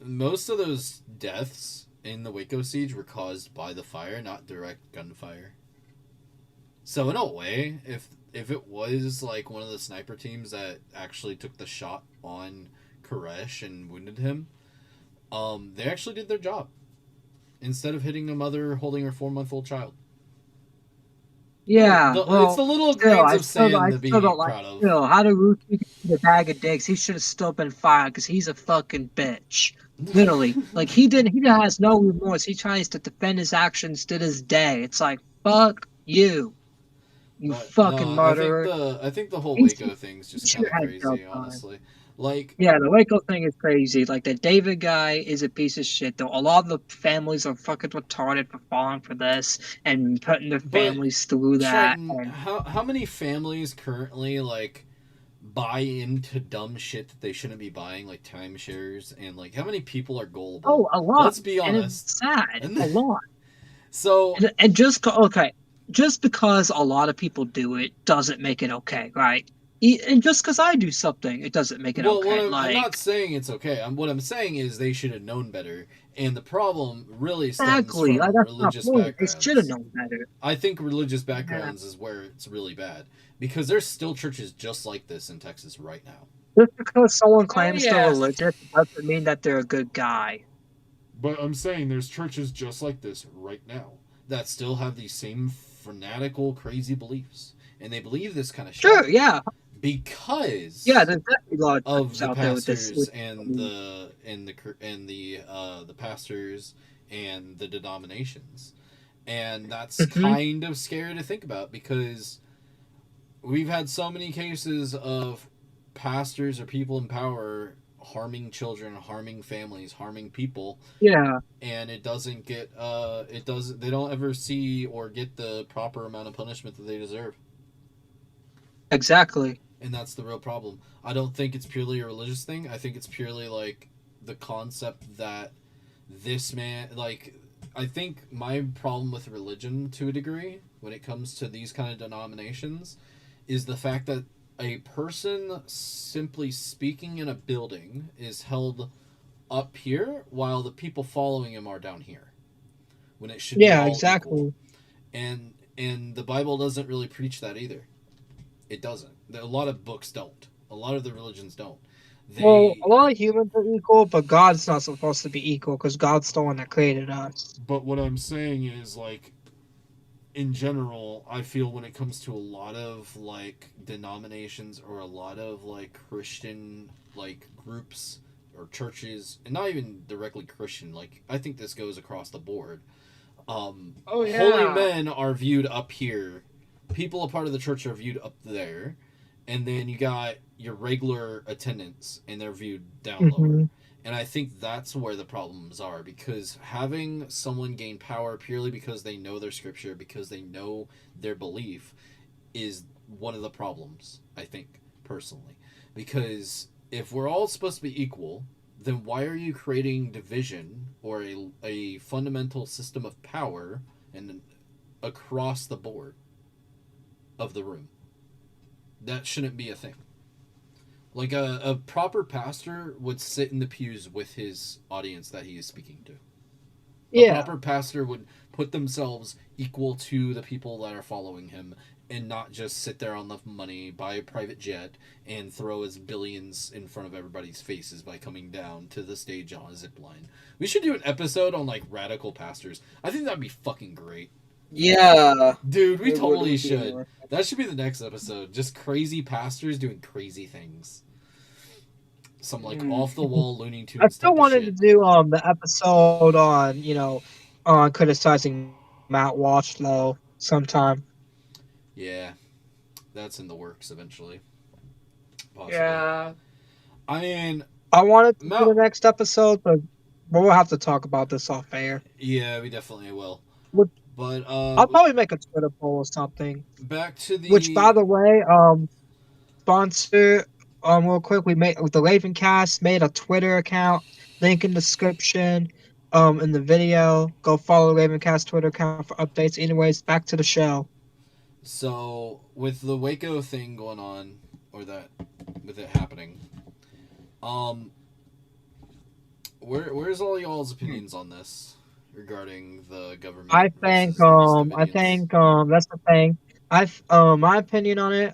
Speaker 2: Most of those deaths in the Waco siege were caused by the fire, not direct gunfire. So in a way, if it was like one of the sniper teams that actually took the shot on Koresh and wounded him, they actually did their job instead of hitting a mother holding her 4-month-old child.
Speaker 1: yeah, well,
Speaker 2: it's the little
Speaker 1: still,
Speaker 2: grains
Speaker 1: I
Speaker 2: of
Speaker 1: still,
Speaker 2: sand
Speaker 1: I
Speaker 2: to be
Speaker 1: still don't like.
Speaker 2: proud of.
Speaker 1: Still, Hadouchi get a bag of dicks. He should have still been fired because he's a fucking bitch. Literally, like he has no remorse. He tries to defend his actions to this day. It's like fuck you. You
Speaker 2: But
Speaker 1: fucking
Speaker 2: no,
Speaker 1: murderer.
Speaker 2: I think the whole
Speaker 1: He
Speaker 2: Waco
Speaker 1: should-
Speaker 2: thing's
Speaker 1: he
Speaker 2: just
Speaker 1: should
Speaker 2: kind of
Speaker 1: have had jail
Speaker 2: crazy,
Speaker 1: time.
Speaker 2: honestly. Like,
Speaker 1: Yeah, the Waco thing is crazy. Like the David guy is a piece of shit. Though a lot of the families are fucking retarded for falling for this and putting their families through that.
Speaker 2: Triton,
Speaker 1: And
Speaker 2: how many families currently like buy into dumb shit that they shouldn't be buying, like timeshares, and like how many people are gullible?
Speaker 1: a lot.
Speaker 2: Let's be
Speaker 1: And
Speaker 2: honest.
Speaker 1: it's sad. A lot.
Speaker 2: So
Speaker 1: And just because a lot of people do it doesn't make it okay, right? And just because I do something, it doesn't make it
Speaker 2: well,
Speaker 1: okay.
Speaker 2: I'm not saying it's okay. What I'm saying is they should have known better, and the problem really stems
Speaker 1: Exactly.
Speaker 2: from
Speaker 1: Like, that's my
Speaker 2: religious
Speaker 1: point. They
Speaker 2: backgrounds.
Speaker 1: should have known better.
Speaker 2: I think religious backgrounds is where it's really bad because there's still churches just like this in Texas right now.
Speaker 1: Just because someone claims
Speaker 3: yes.
Speaker 1: they're religious doesn't mean that they're a good guy.
Speaker 2: But I'm saying there's churches just like this right now. that still have these same fanatical, crazy beliefs, and they believe this kind of shit
Speaker 1: Sure, yeah, yeah.
Speaker 2: because
Speaker 1: There's definitely a lot of
Speaker 2: of
Speaker 1: times
Speaker 2: the
Speaker 1: out there with this.
Speaker 2: pastors and the pastors and the denominations, and that's
Speaker 1: Mhm.
Speaker 2: kind of scary to think about because we've had so many cases of pastors or people in power harming children, harming families, harming people,
Speaker 1: Yeah,
Speaker 2: and they don't ever see or get the proper amount of punishment that they deserve.
Speaker 1: exactly.
Speaker 2: And that's the real problem. I don't think it's purely a religious thing. I think it's purely like the concept that this man, like, I think my problem with religion to a degree when it comes to these kind of denominations is the fact that a person simply speaking in a building is held up here while the people following him are down here when it should be
Speaker 1: Yeah,
Speaker 2: all equal.
Speaker 1: exactly.
Speaker 2: And the Bible doesn't really preach that either. It doesn't. A lot of books don't. A lot of the religions don't.
Speaker 1: Well,
Speaker 2: They
Speaker 1: a lot of humans are equal, but God's not supposed to be equal because God's the one that created us.
Speaker 2: But what I'm saying is, like, in general, I feel when it comes to a lot of like denominations or a lot of like Christian like groups or churches, and not even directly Christian, like I think this goes across the board.
Speaker 4: Oh
Speaker 2: Holy
Speaker 4: yeah.
Speaker 2: men are viewed up here, people a part of the church are viewed up there, and then you got your regular attendants and they're viewed down lower.
Speaker 1: Hmm.
Speaker 2: And I think that's where the problems are because having someone gain power purely because they know their scripture, because they know their belief, is one of the problems, I think, personally. Because if we're all supposed to be equal, then why are you creating division or a fundamental system of power and across the board of the room? That shouldn't be a thing. Like a proper pastor would sit in the pews with his audience that he is speaking to. A
Speaker 1: Yeah,
Speaker 2: proper pastor would put themselves equal to the people that are following him and not just sit there on the money, buy a private jet, and throw his billions in front of everybody's faces by coming down to the stage on a zip line. We should do an episode on like radical pastors. I think that'd be fucking great.
Speaker 3: Yeah.
Speaker 2: Dude, we
Speaker 3: It
Speaker 2: totally
Speaker 3: would be
Speaker 2: should.
Speaker 3: more-
Speaker 2: That should be the next episode. Just crazy pastors doing crazy things. Some like off the wall Looney
Speaker 1: I
Speaker 2: Tunes
Speaker 1: still
Speaker 2: type of
Speaker 1: wanted to
Speaker 2: shit.
Speaker 1: do the episode on on criticizing Matt Walsh though sometime.
Speaker 2: Yeah, that's in the works eventually. Possibly.
Speaker 4: Yeah.
Speaker 2: I mean,
Speaker 1: I wanted to do the
Speaker 2: Mount.
Speaker 1: next episode, but we'll have to talk about this off air.
Speaker 2: Yeah, we definitely will.
Speaker 1: Which
Speaker 2: But
Speaker 1: I'll probably make a Twitter poll or something.
Speaker 2: back to
Speaker 1: Which, by
Speaker 2: the
Speaker 1: the way, sponsor real quick, we made the Ravencast made a Twitter account. Link in description. In the video, go follow the Ravencast Twitter account for updates. Anyways, back to the show.
Speaker 2: so with the Waco thing going on, or that with it happening, um, where's all y'all's opinions on this regarding the government versus these
Speaker 1: I
Speaker 2: Davidians?
Speaker 1: think that's the thing. My opinion on it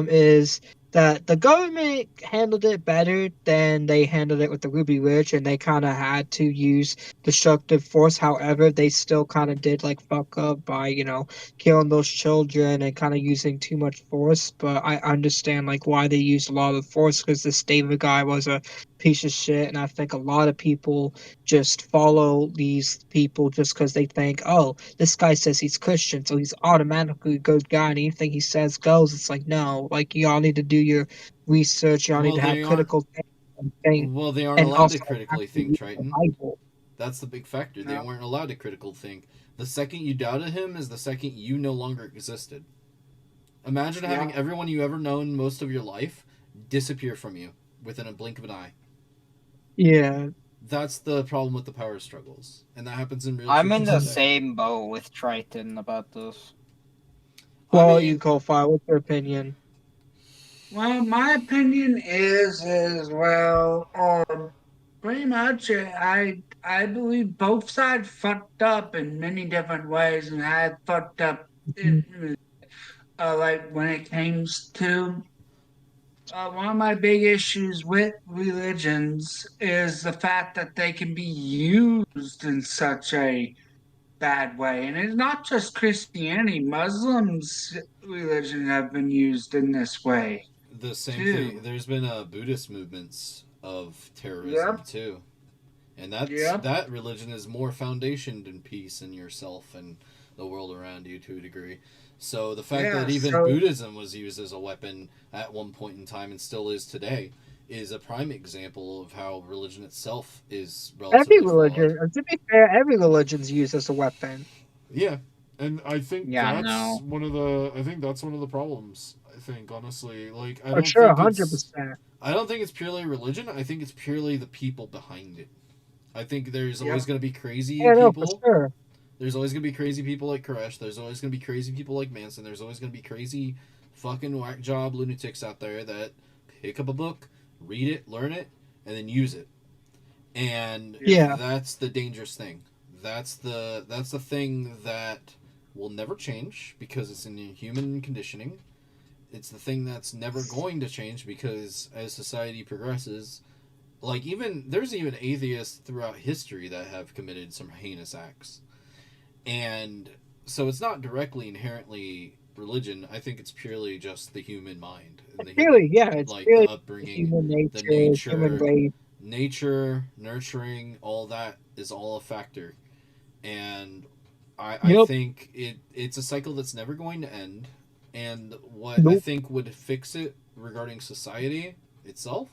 Speaker 1: is that the government handled it better than they handled it with the Ruby Ridge, and they kind of had to use destructive force. However, they still kind of did like fuck up by killing those children and kind of using too much force. But I understand like why they used a lot of force because this David guy was a piece of shit, and I think a lot of people just follow these people just because they think, oh, this guy says he's Christian, so he's automatically a good guy, and anything he says goes. It's like, no, like y'all need to do your research, y'all need
Speaker 2: Well,
Speaker 1: to have
Speaker 2: they aren't.
Speaker 1: critical thinking,
Speaker 2: Well, they aren't
Speaker 1: and
Speaker 2: allowed to
Speaker 1: also
Speaker 2: critically
Speaker 1: actually
Speaker 2: think,
Speaker 1: read the
Speaker 2: Triton.
Speaker 1: Bible.
Speaker 2: That's the big factor. They
Speaker 4: No.
Speaker 2: weren't allowed to critical think. The second you doubted him is the second you no longer existed. Imagine having
Speaker 4: Yeah.
Speaker 2: everyone you ever known most of your life disappear from you within a blink of an eye.
Speaker 1: Yeah,
Speaker 2: That's the problem with the power struggles, and that happens in real
Speaker 3: I'm in
Speaker 2: churches
Speaker 3: the
Speaker 2: today.
Speaker 3: same boat with Triton about this.
Speaker 2: I
Speaker 1: well, you
Speaker 2: mean,
Speaker 1: go file. What's your opinion?
Speaker 4: Well, my opinion is well, pretty much I believe both sides fucked up in many different ways, and I fucked up
Speaker 1: Mhm.
Speaker 4: in, like when it comes to one of my big issues with religions is the fact that they can be used in such a bad way. And it's not just Christianity, Muslims' religion have been used in this way
Speaker 2: The same thing.
Speaker 4: too.
Speaker 2: There's been Buddhist movements of terrorism
Speaker 4: Yep,
Speaker 2: too, and
Speaker 4: yep.
Speaker 2: that religion is more foundationed in peace and yourself and the world around you to a degree. So the fact
Speaker 4: Yeah,
Speaker 2: that even
Speaker 4: so
Speaker 2: Buddhism was used as a weapon at one point in time and still is today is a prime example of how religion itself is
Speaker 1: Every
Speaker 2: relatively flawed.
Speaker 1: religion, to be fair, every religion's used as a weapon.
Speaker 13: Yeah, and I think
Speaker 3: Yeah,
Speaker 13: that's
Speaker 3: no.
Speaker 13: one of the. I think that's one of the problems. I think honestly, like
Speaker 1: For sure, 100%.
Speaker 2: I don't think it's purely religion. I think it's purely the people behind it. I think there's always
Speaker 4: yep.
Speaker 2: going to be crazy
Speaker 1: Yeah, no, for
Speaker 2: people.
Speaker 1: sure.
Speaker 2: There's always going to be crazy people like Koresh. There's always going to be crazy people like Manson. There's always going to be crazy fucking whack job lunatics out there that pick up a book, read it, learn it, and then use it. And
Speaker 1: Yeah.
Speaker 2: that's the dangerous thing. That's the thing that will never change because it's in human conditioning. It's the thing that's never going to change because as society progresses, like there's even atheists throughout history that have committed some heinous acts. And so it's not directly inherently religion. I think it's purely just the human mind and the human,
Speaker 1: It's
Speaker 2: like the
Speaker 1: really
Speaker 2: upbringing,
Speaker 1: human
Speaker 2: the
Speaker 1: nature, human race.
Speaker 2: nurturing, all that is all a factor. And I
Speaker 1: Yep.
Speaker 2: think it's a cycle that's never going to end. And what I
Speaker 1: Nope.
Speaker 2: think would fix it regarding society itself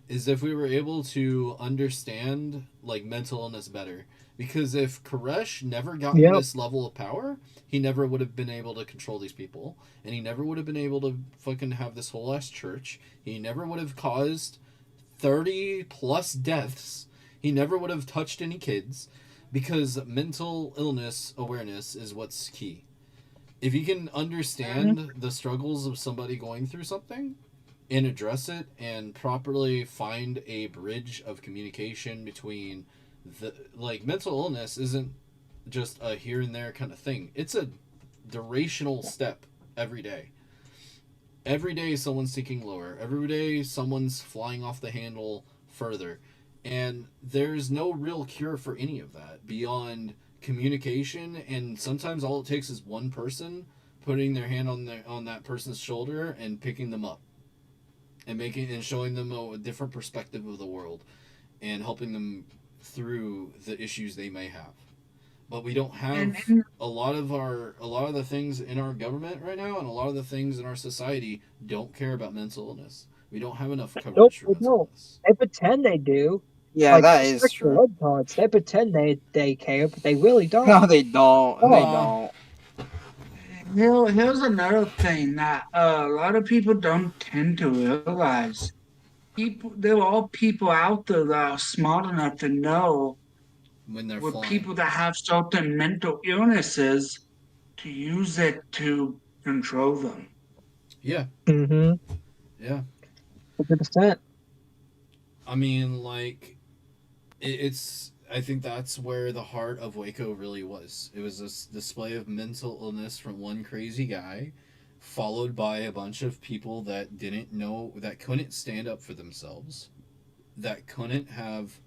Speaker 2: is if we were able to understand like mental illness better. Because if Koresh never gotten
Speaker 1: Yep.
Speaker 2: this level of power, he never would have been able to control these people, and he never would have been able to fucking have this whole ass church. He never would have caused 30 plus deaths. He never would have touched any kids because mental illness awareness is what's key. If you can understand the struggles of somebody going through something and address it and properly find a bridge of communication between the like mental illness isn't just a here and there kind of thing. It's a durational step every day. Every day someone's sinking lower. Every day someone's flying off the handle further. And there's no real cure for any of that beyond communication, and sometimes all it takes is one person putting their hand on that person's shoulder and picking them up and making and showing them a different perspective of the world and helping them through the issues they may have. But we don't have
Speaker 4: And
Speaker 2: a lot of the things in our government right now, and a lot of the things in our society don't care about mental illness. We don't have enough
Speaker 1: Nope,
Speaker 2: coverage for
Speaker 1: they
Speaker 2: mental
Speaker 1: don't.
Speaker 2: illness.
Speaker 1: They pretend they do.
Speaker 3: Yeah,
Speaker 1: Like,
Speaker 3: that is
Speaker 1: especially
Speaker 3: true.
Speaker 1: libtards. They pretend they care, but they really don't.
Speaker 3: No, they don't. They
Speaker 2: Uh,
Speaker 3: don't.
Speaker 4: here's another thing that a lot of people don't tend to realize. There are all people out there that are smart enough to know
Speaker 2: when they're
Speaker 4: with
Speaker 2: flying.
Speaker 4: people that have certain mental illnesses to use it to control them.
Speaker 2: Yeah.
Speaker 1: Mm-hmm.
Speaker 2: Yeah.
Speaker 1: 100%.
Speaker 2: I mean, like, it's. I think that's where the heart of Waco really was. It was this display of mental illness from one crazy guy, followed by a bunch of people that didn't know, that couldn't stand up for themselves, that couldn't have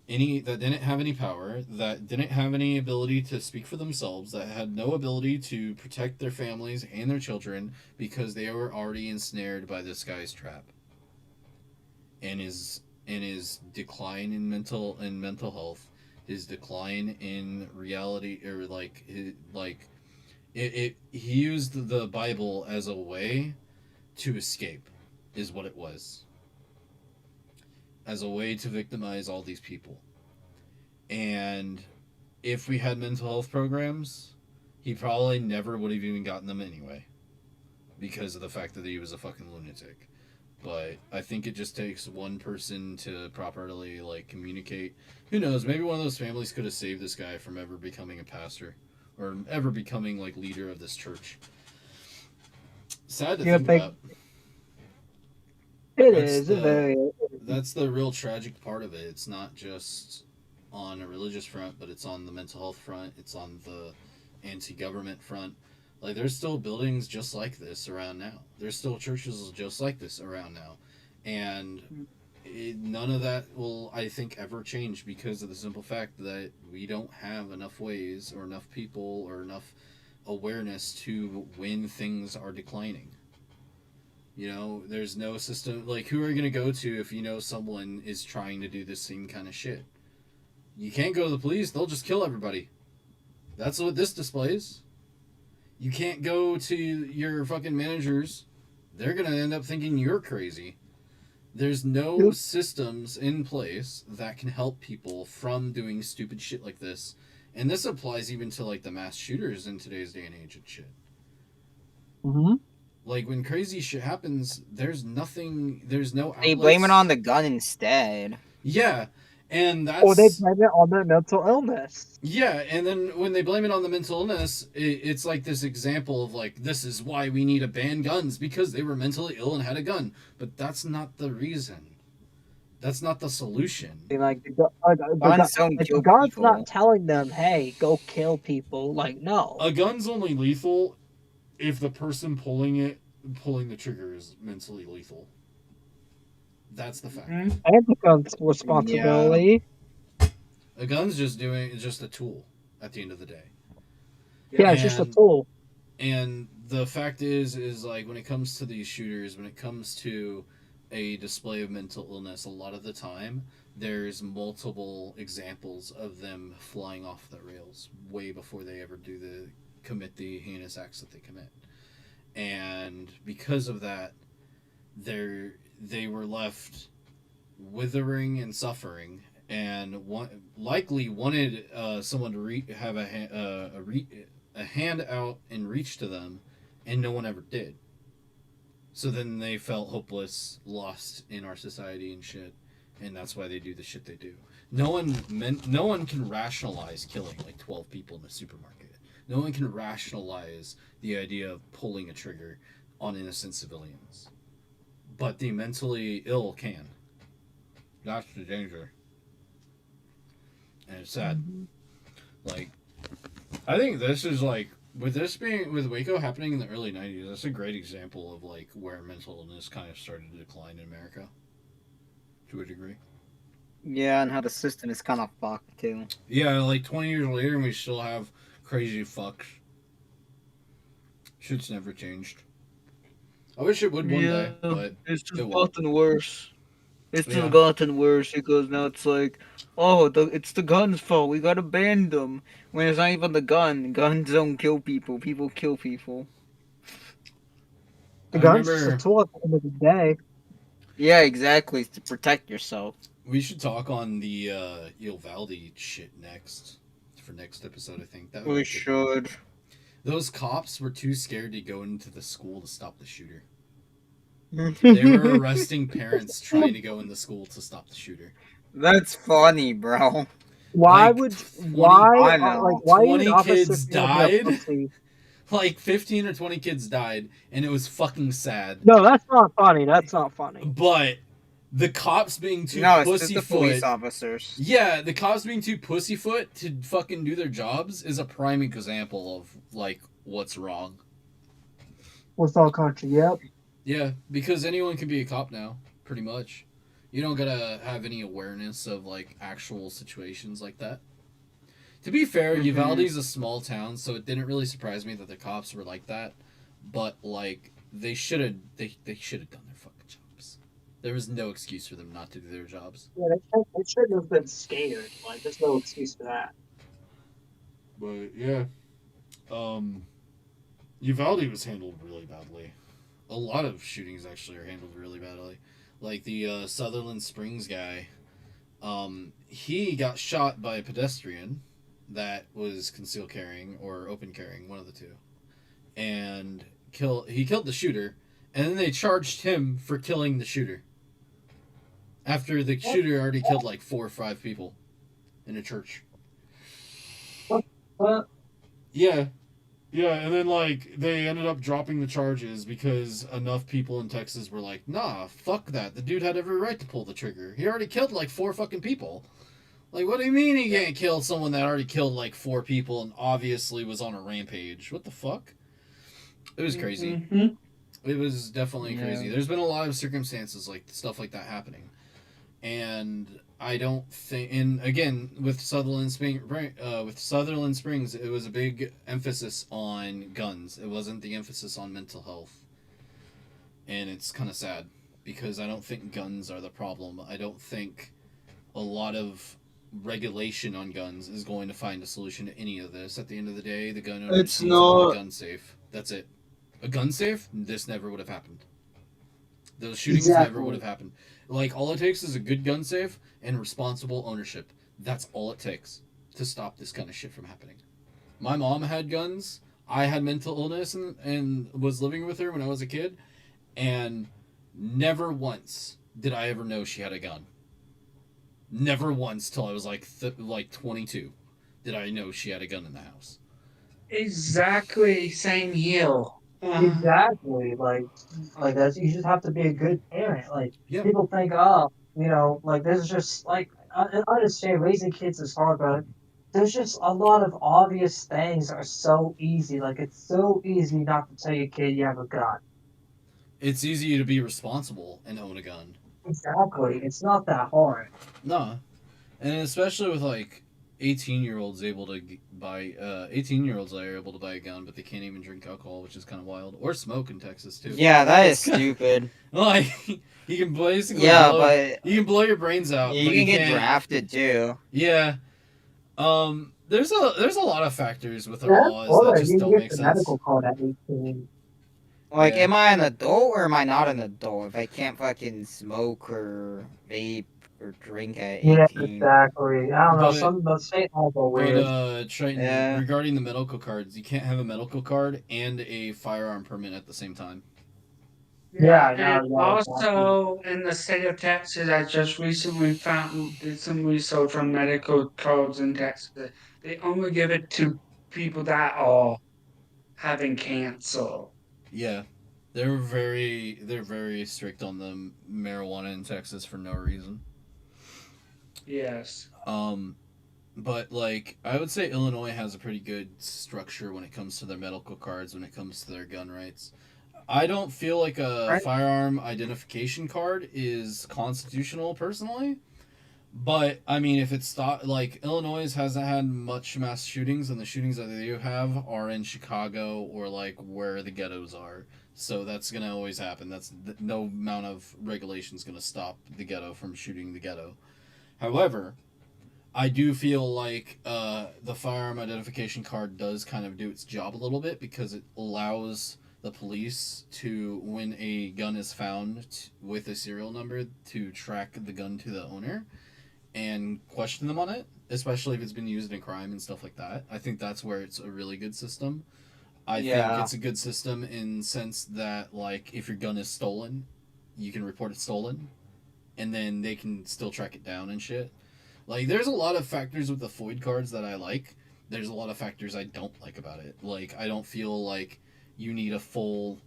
Speaker 2: that didn't have any power, that didn't have any ability to speak for themselves, that had no ability to protect their families and their children because they were already ensnared by this guy's trap. And his decline in mental health, his decline in reality, or he used the Bible as a way to escape, is what it was, as a way to victimize all these people. And if we had mental health programs, he probably never would have even gotten them anyway, because of the fact that he was a fucking lunatic. But I think it just takes one person to properly like communicate. Who knows? Maybe one of those families could have saved this guy from ever becoming a pastor or ever becoming like leader of this church. Sad to think about.
Speaker 1: It is very.
Speaker 2: That's the real tragic part of it. It's not just on a religious front, but it's on the mental health front. It's on the anti-government front. Like, there's still buildings just like this around now. There's still churches just like this around now. And none of that will, I think, ever change because of the simple fact that we don't have enough ways or enough people or enough awareness to when things are declining. You know, there's no system. Like, who are you going to go to if you know someone is trying to do the same kind of shit? You can't go to the police. They'll just kill everybody. That's what this displays. You can't go to your fucking managers. They're going to end up thinking you're crazy. There's no systems in place that can help people from doing stupid shit like this. And this applies even to, like, the mass shooters in today's day and age and shit.
Speaker 1: Mm-hmm.
Speaker 2: Like, when crazy shit happens, there's no outlets.
Speaker 3: They blame it on the gun instead.
Speaker 2: Yeah, and that's...
Speaker 1: Or they blame it on their mental illness.
Speaker 2: Yeah, and then when they blame it on the mental illness, it's like this example of, like, this is why we need to ban guns, because they were mentally ill and had a gun. But that's not the reason. That's not the solution.
Speaker 1: Like, the gun's not telling them, hey, go kill people. Like, no.
Speaker 13: A gun's only lethal if the person pulling the trigger is mentally lethal. That's the fact.
Speaker 1: And the gun's responsibility.
Speaker 2: A gun's just a tool at the end of the day.
Speaker 1: Yeah, it's just a tool.
Speaker 2: And the fact is like, when it comes to these shooters, when it comes to a display of mental illness, a lot of the time there's multiple examples of them flying off the rails way before they ever commit the heinous acts that they commit. And because of that, they were left withering and suffering, and likely wanted someone to have a hand out and reach to them, and no one ever did. So then they felt hopeless, lost in our society and shit, and that's why they do the shit they do. No one can rationalize killing like 12 people in a supermarket. No one can rationalize the idea of pulling a trigger on innocent civilians. But the mentally ill can. That's the danger. And it's sad. Mm-hmm. Like, I think this is like, with Waco happening in the early 90s, that's a great example of like where mental illness kind of started to decline in America. To a degree.
Speaker 3: Yeah, and how the system is kind of fucked too.
Speaker 2: Yeah, like 20 years later and we still have crazy fucks. Shit's never changed. I wish it would one day, but
Speaker 14: it's just gotten worse. It's just gotten worse because now it's like, oh, it's the gun's fault. We gotta ban them. When it's not even the gun. Guns don't kill people. People kill people.
Speaker 1: The gun's just a tool at the end of the day.
Speaker 3: Yeah, exactly. It's to protect yourself.
Speaker 2: We should talk on the Uvalde shit next. For next episode, I think.
Speaker 3: We should.
Speaker 2: Those cops were too scared to go into the school to stop the shooter. They were arresting parents trying to go in the school to stop the shooter.
Speaker 3: That's funny, bro.
Speaker 1: Why
Speaker 2: like
Speaker 1: would
Speaker 2: 20 kids died? Like 15 or 20 kids died, and it was fucking sad.
Speaker 1: No, that's not funny. That's not funny.
Speaker 2: But the cops being too pussyfoot.
Speaker 3: It's just the police officers.
Speaker 2: Yeah, the cops being too pussyfoot to fucking do their jobs is a prime example of like what's wrong.
Speaker 1: With all country, yep.
Speaker 2: Yeah, because anyone can be a cop now, pretty much. You don't gotta have any awareness of like actual situations like that. To be fair, Uvalde's a small town, so it didn't really surprise me that the cops were like that. But like, they should have done their fucking jobs. There was no excuse for them not to do their jobs.
Speaker 1: Yeah, they shouldn't have been scared. Like, there's no excuse for that.
Speaker 13: But yeah, Uvalde was handled really badly.
Speaker 2: A lot of shootings actually are handled really badly. Like the Sutherland Springs guy, he got shot by a pedestrian that was concealed carrying or open carrying, one of the two, and he killed the shooter, and then they charged him for killing the shooter after the shooter already killed like 4 or 5 people in a church.
Speaker 1: What?
Speaker 13: Yeah, and then like they ended up dropping the charges because enough people in Texas were like, nah, fuck that. The dude had every right to pull the trigger. He already killed like 4 fucking people. Like, what do you mean he can't kill someone that already killed like 4 people and obviously was on a rampage? What the fuck? It was crazy.
Speaker 1: Mm-hmm.
Speaker 2: It was definitely crazy. There's been a lot of circumstances like stuff like that happening. and I don't think. And again, with Sutherland Springs, it was a big emphasis on guns. It wasn't the emphasis on mental health, and it's kind of sad because I don't think guns are the problem. I don't think a lot of regulation on guns is going to find a solution to any of this. At the end of the day, the gun owner
Speaker 14: It's
Speaker 2: just needs to put a
Speaker 14: not.
Speaker 2: gun safe. That's it. A gun safe, this never would have happened. Those shootings never would
Speaker 1: Exactly.
Speaker 2: have happened. Like, all it takes is a good gun safe and responsible ownership. That's all it takes to stop this kind of shit from happening. My mom had guns. I had mental illness and was living with her when I was a kid. And never once did I ever know she had a gun. Never once till I was like 22 did I know she had a gun in the house.
Speaker 4: Exactly, same here.
Speaker 1: Exactly. Like that's you just have to be a good parent. Like
Speaker 2: Yeah.
Speaker 1: people think, oh, like this is just like I understand raising kids is hard, but there's just a lot of obvious things that are so easy. Like it's so easy not to tell your kid you have a gun.
Speaker 2: It's easy to be responsible and own a gun.
Speaker 1: Exactly. It's not that hard.
Speaker 2: No. And especially with like 18-year-olds able to buy 18-year-olds that are able to buy a gun, but they can't even drink alcohol, which is kind of wild, or smoke in Texas too.
Speaker 3: Yeah, that is stupid.
Speaker 2: Like you can basically you can blow your brains out.
Speaker 3: You
Speaker 2: but
Speaker 3: can get
Speaker 2: can't.
Speaker 3: drafted too.
Speaker 2: Yeah. There's a lot of factors with our
Speaker 1: Yeah,
Speaker 2: laws
Speaker 1: or
Speaker 2: that just
Speaker 1: you can
Speaker 2: don't
Speaker 1: get
Speaker 2: make
Speaker 1: the
Speaker 2: sense.
Speaker 1: medical card at 18.
Speaker 3: Like,
Speaker 2: Yeah.
Speaker 3: am I an adult or am I not an adult if I can't fucking smoke or vape or drink at 18?
Speaker 1: Yeah, exactly. I don't know.
Speaker 2: But
Speaker 1: Some the state laws are weird.
Speaker 2: Triton,
Speaker 3: Yeah.
Speaker 2: regarding the medical cards, you can't have a medical card and a firearm permit at the same time.
Speaker 1: Yeah, I
Speaker 4: And
Speaker 1: know. Yeah, exactly.
Speaker 4: also in the state of Texas, I just recently did some research on medical cards in Texas. They only give it to people that are having cancer.
Speaker 2: Yeah. They're very strict on the marijuana in Texas for no reason.
Speaker 4: Yes.
Speaker 2: But like I would say Illinois has a pretty good structure when it comes to their medical cards, when it comes to their gun rights. I don't feel like a firearm identification card is constitutional personally. But I mean, if it's like Illinois hasn't had much mass shootings, and the shootings that they do have are in Chicago or like where the ghettos are. So that's gonna always happen. No amount of regulation is gonna stop the ghetto from shooting the ghetto. However, I do feel like the firearm identification card does kind of do its job a little bit because it allows the police to, when a gun is found with a serial number, to track the gun to the owner and question them on it, especially if it's been used in crime and stuff like that. I think that's where it's a really good system. I think it's a good system in sense that, like, if your gun is stolen, you can report it stolen, and then they can still track it down and shit. Like, there's a lot of factors with the FOID cards that I like. There's a lot of factors I don't like about it. Like, I don't feel like you need a full...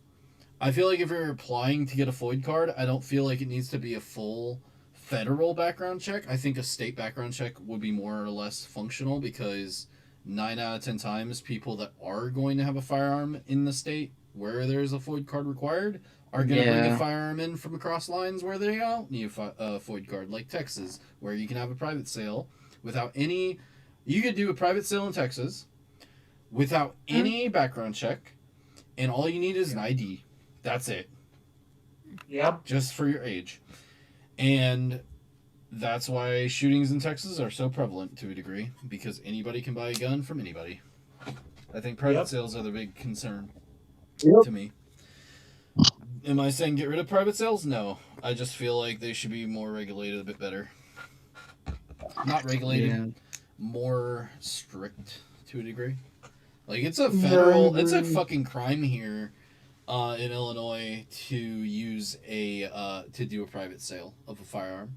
Speaker 2: I feel like if you're applying to get a FOID card, I don't feel like it needs to be a full federal background check. I think a state background check would be more or less functional because 9 out of 10 times people that are going to have a firearm in the state where there's a FOID card required are going to bring a firearm in from across lines where they don't need a FOID card, like Texas, where you can have a private sale without any... You could do a private sale in Texas without any background check, and all you need is an ID. That's it.
Speaker 4: Yep.
Speaker 2: Just for your age. And that's why shootings in Texas are so prevalent to a degree, because anybody can buy a gun from anybody. I think private sales are the big concern to me. Am I saying get rid of private sales? No. I just feel like they should be more regulated a bit better. Not regulated, more strict to a degree. Like, it's a it's a fucking crime here in Illinois to use to do a private sale of a firearm,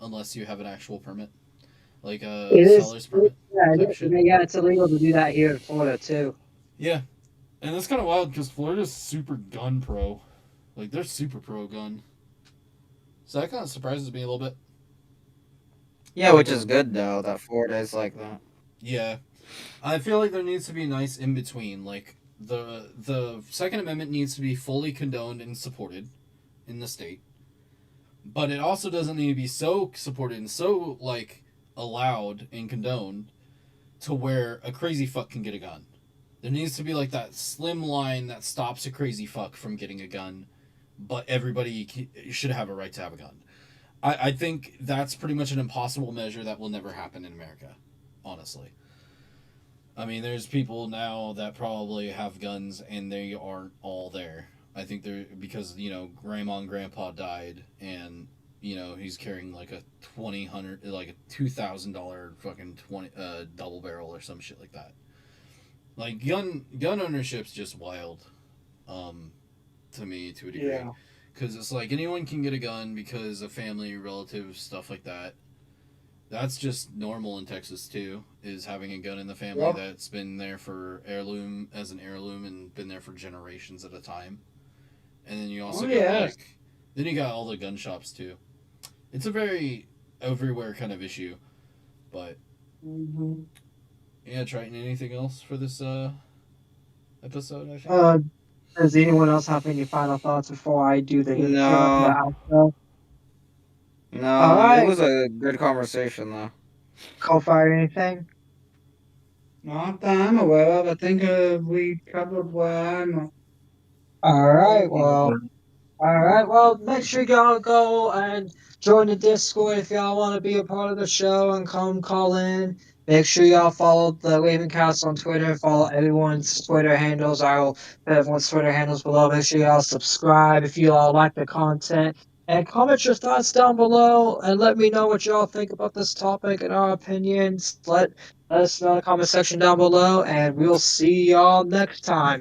Speaker 2: unless you have an actual permit, like a seller's permit.
Speaker 1: Yeah, it's illegal to do that here in Florida too.
Speaker 2: Yeah, and that's kind of wild because Florida's super gun pro, like they're super pro gun. So that kind of surprises me a little bit.
Speaker 3: Yeah, which is good though that Florida is like that.
Speaker 2: Yeah, I feel like there needs to be a nice in between. Like the Second Amendment needs to be fully condoned and supported in the state, but it also doesn't need to be so supported and so like allowed and condoned to where a crazy fuck can get a gun. There needs to be like that slim line that stops a crazy fuck from getting a gun, but everybody should have a right to have a gun. I think that's pretty much an impossible measure that will never happen in America, honestly. I mean, there's people now that probably have guns and they aren't all there. I think they're because grandma and grandpa died and he's carrying like a like a $2,000 fucking 20 double barrel or some shit like that. Like gun ownership's just wild, to me to a degree.
Speaker 1: Yeah.
Speaker 2: Because it's like anyone can get a gun because of family, relatives, stuff like that. That's just normal in Texas too. Is having a gun in the family
Speaker 1: Yep.
Speaker 2: that's been there for as an heirloom and been there for generations at a time. And then you also then you got all the gun shops too. It's a very everywhere kind of issue, but yeah. Triton, anything else for this episode? I think.
Speaker 1: Does anyone else have any final thoughts before I do the
Speaker 3: No.
Speaker 1: outro?
Speaker 3: No,
Speaker 1: All
Speaker 3: it
Speaker 1: right.
Speaker 3: was a good conversation though.
Speaker 1: Coal-fired anything?
Speaker 4: Not that I'm aware of. I think we covered where I'm.
Speaker 1: All right. Well, make sure y'all go and join the Discord if y'all want to be a part of the show and come call in. Make sure y'all follow the Ravencast on Twitter. Follow everyone's Twitter handles. I'll put everyone's Twitter handles below. Make sure y'all subscribe if you all like the content. And comment your thoughts down below and let me know what y'all think about this topic and our opinions. Let us know in the comment section down below, and we'll see y'all next time.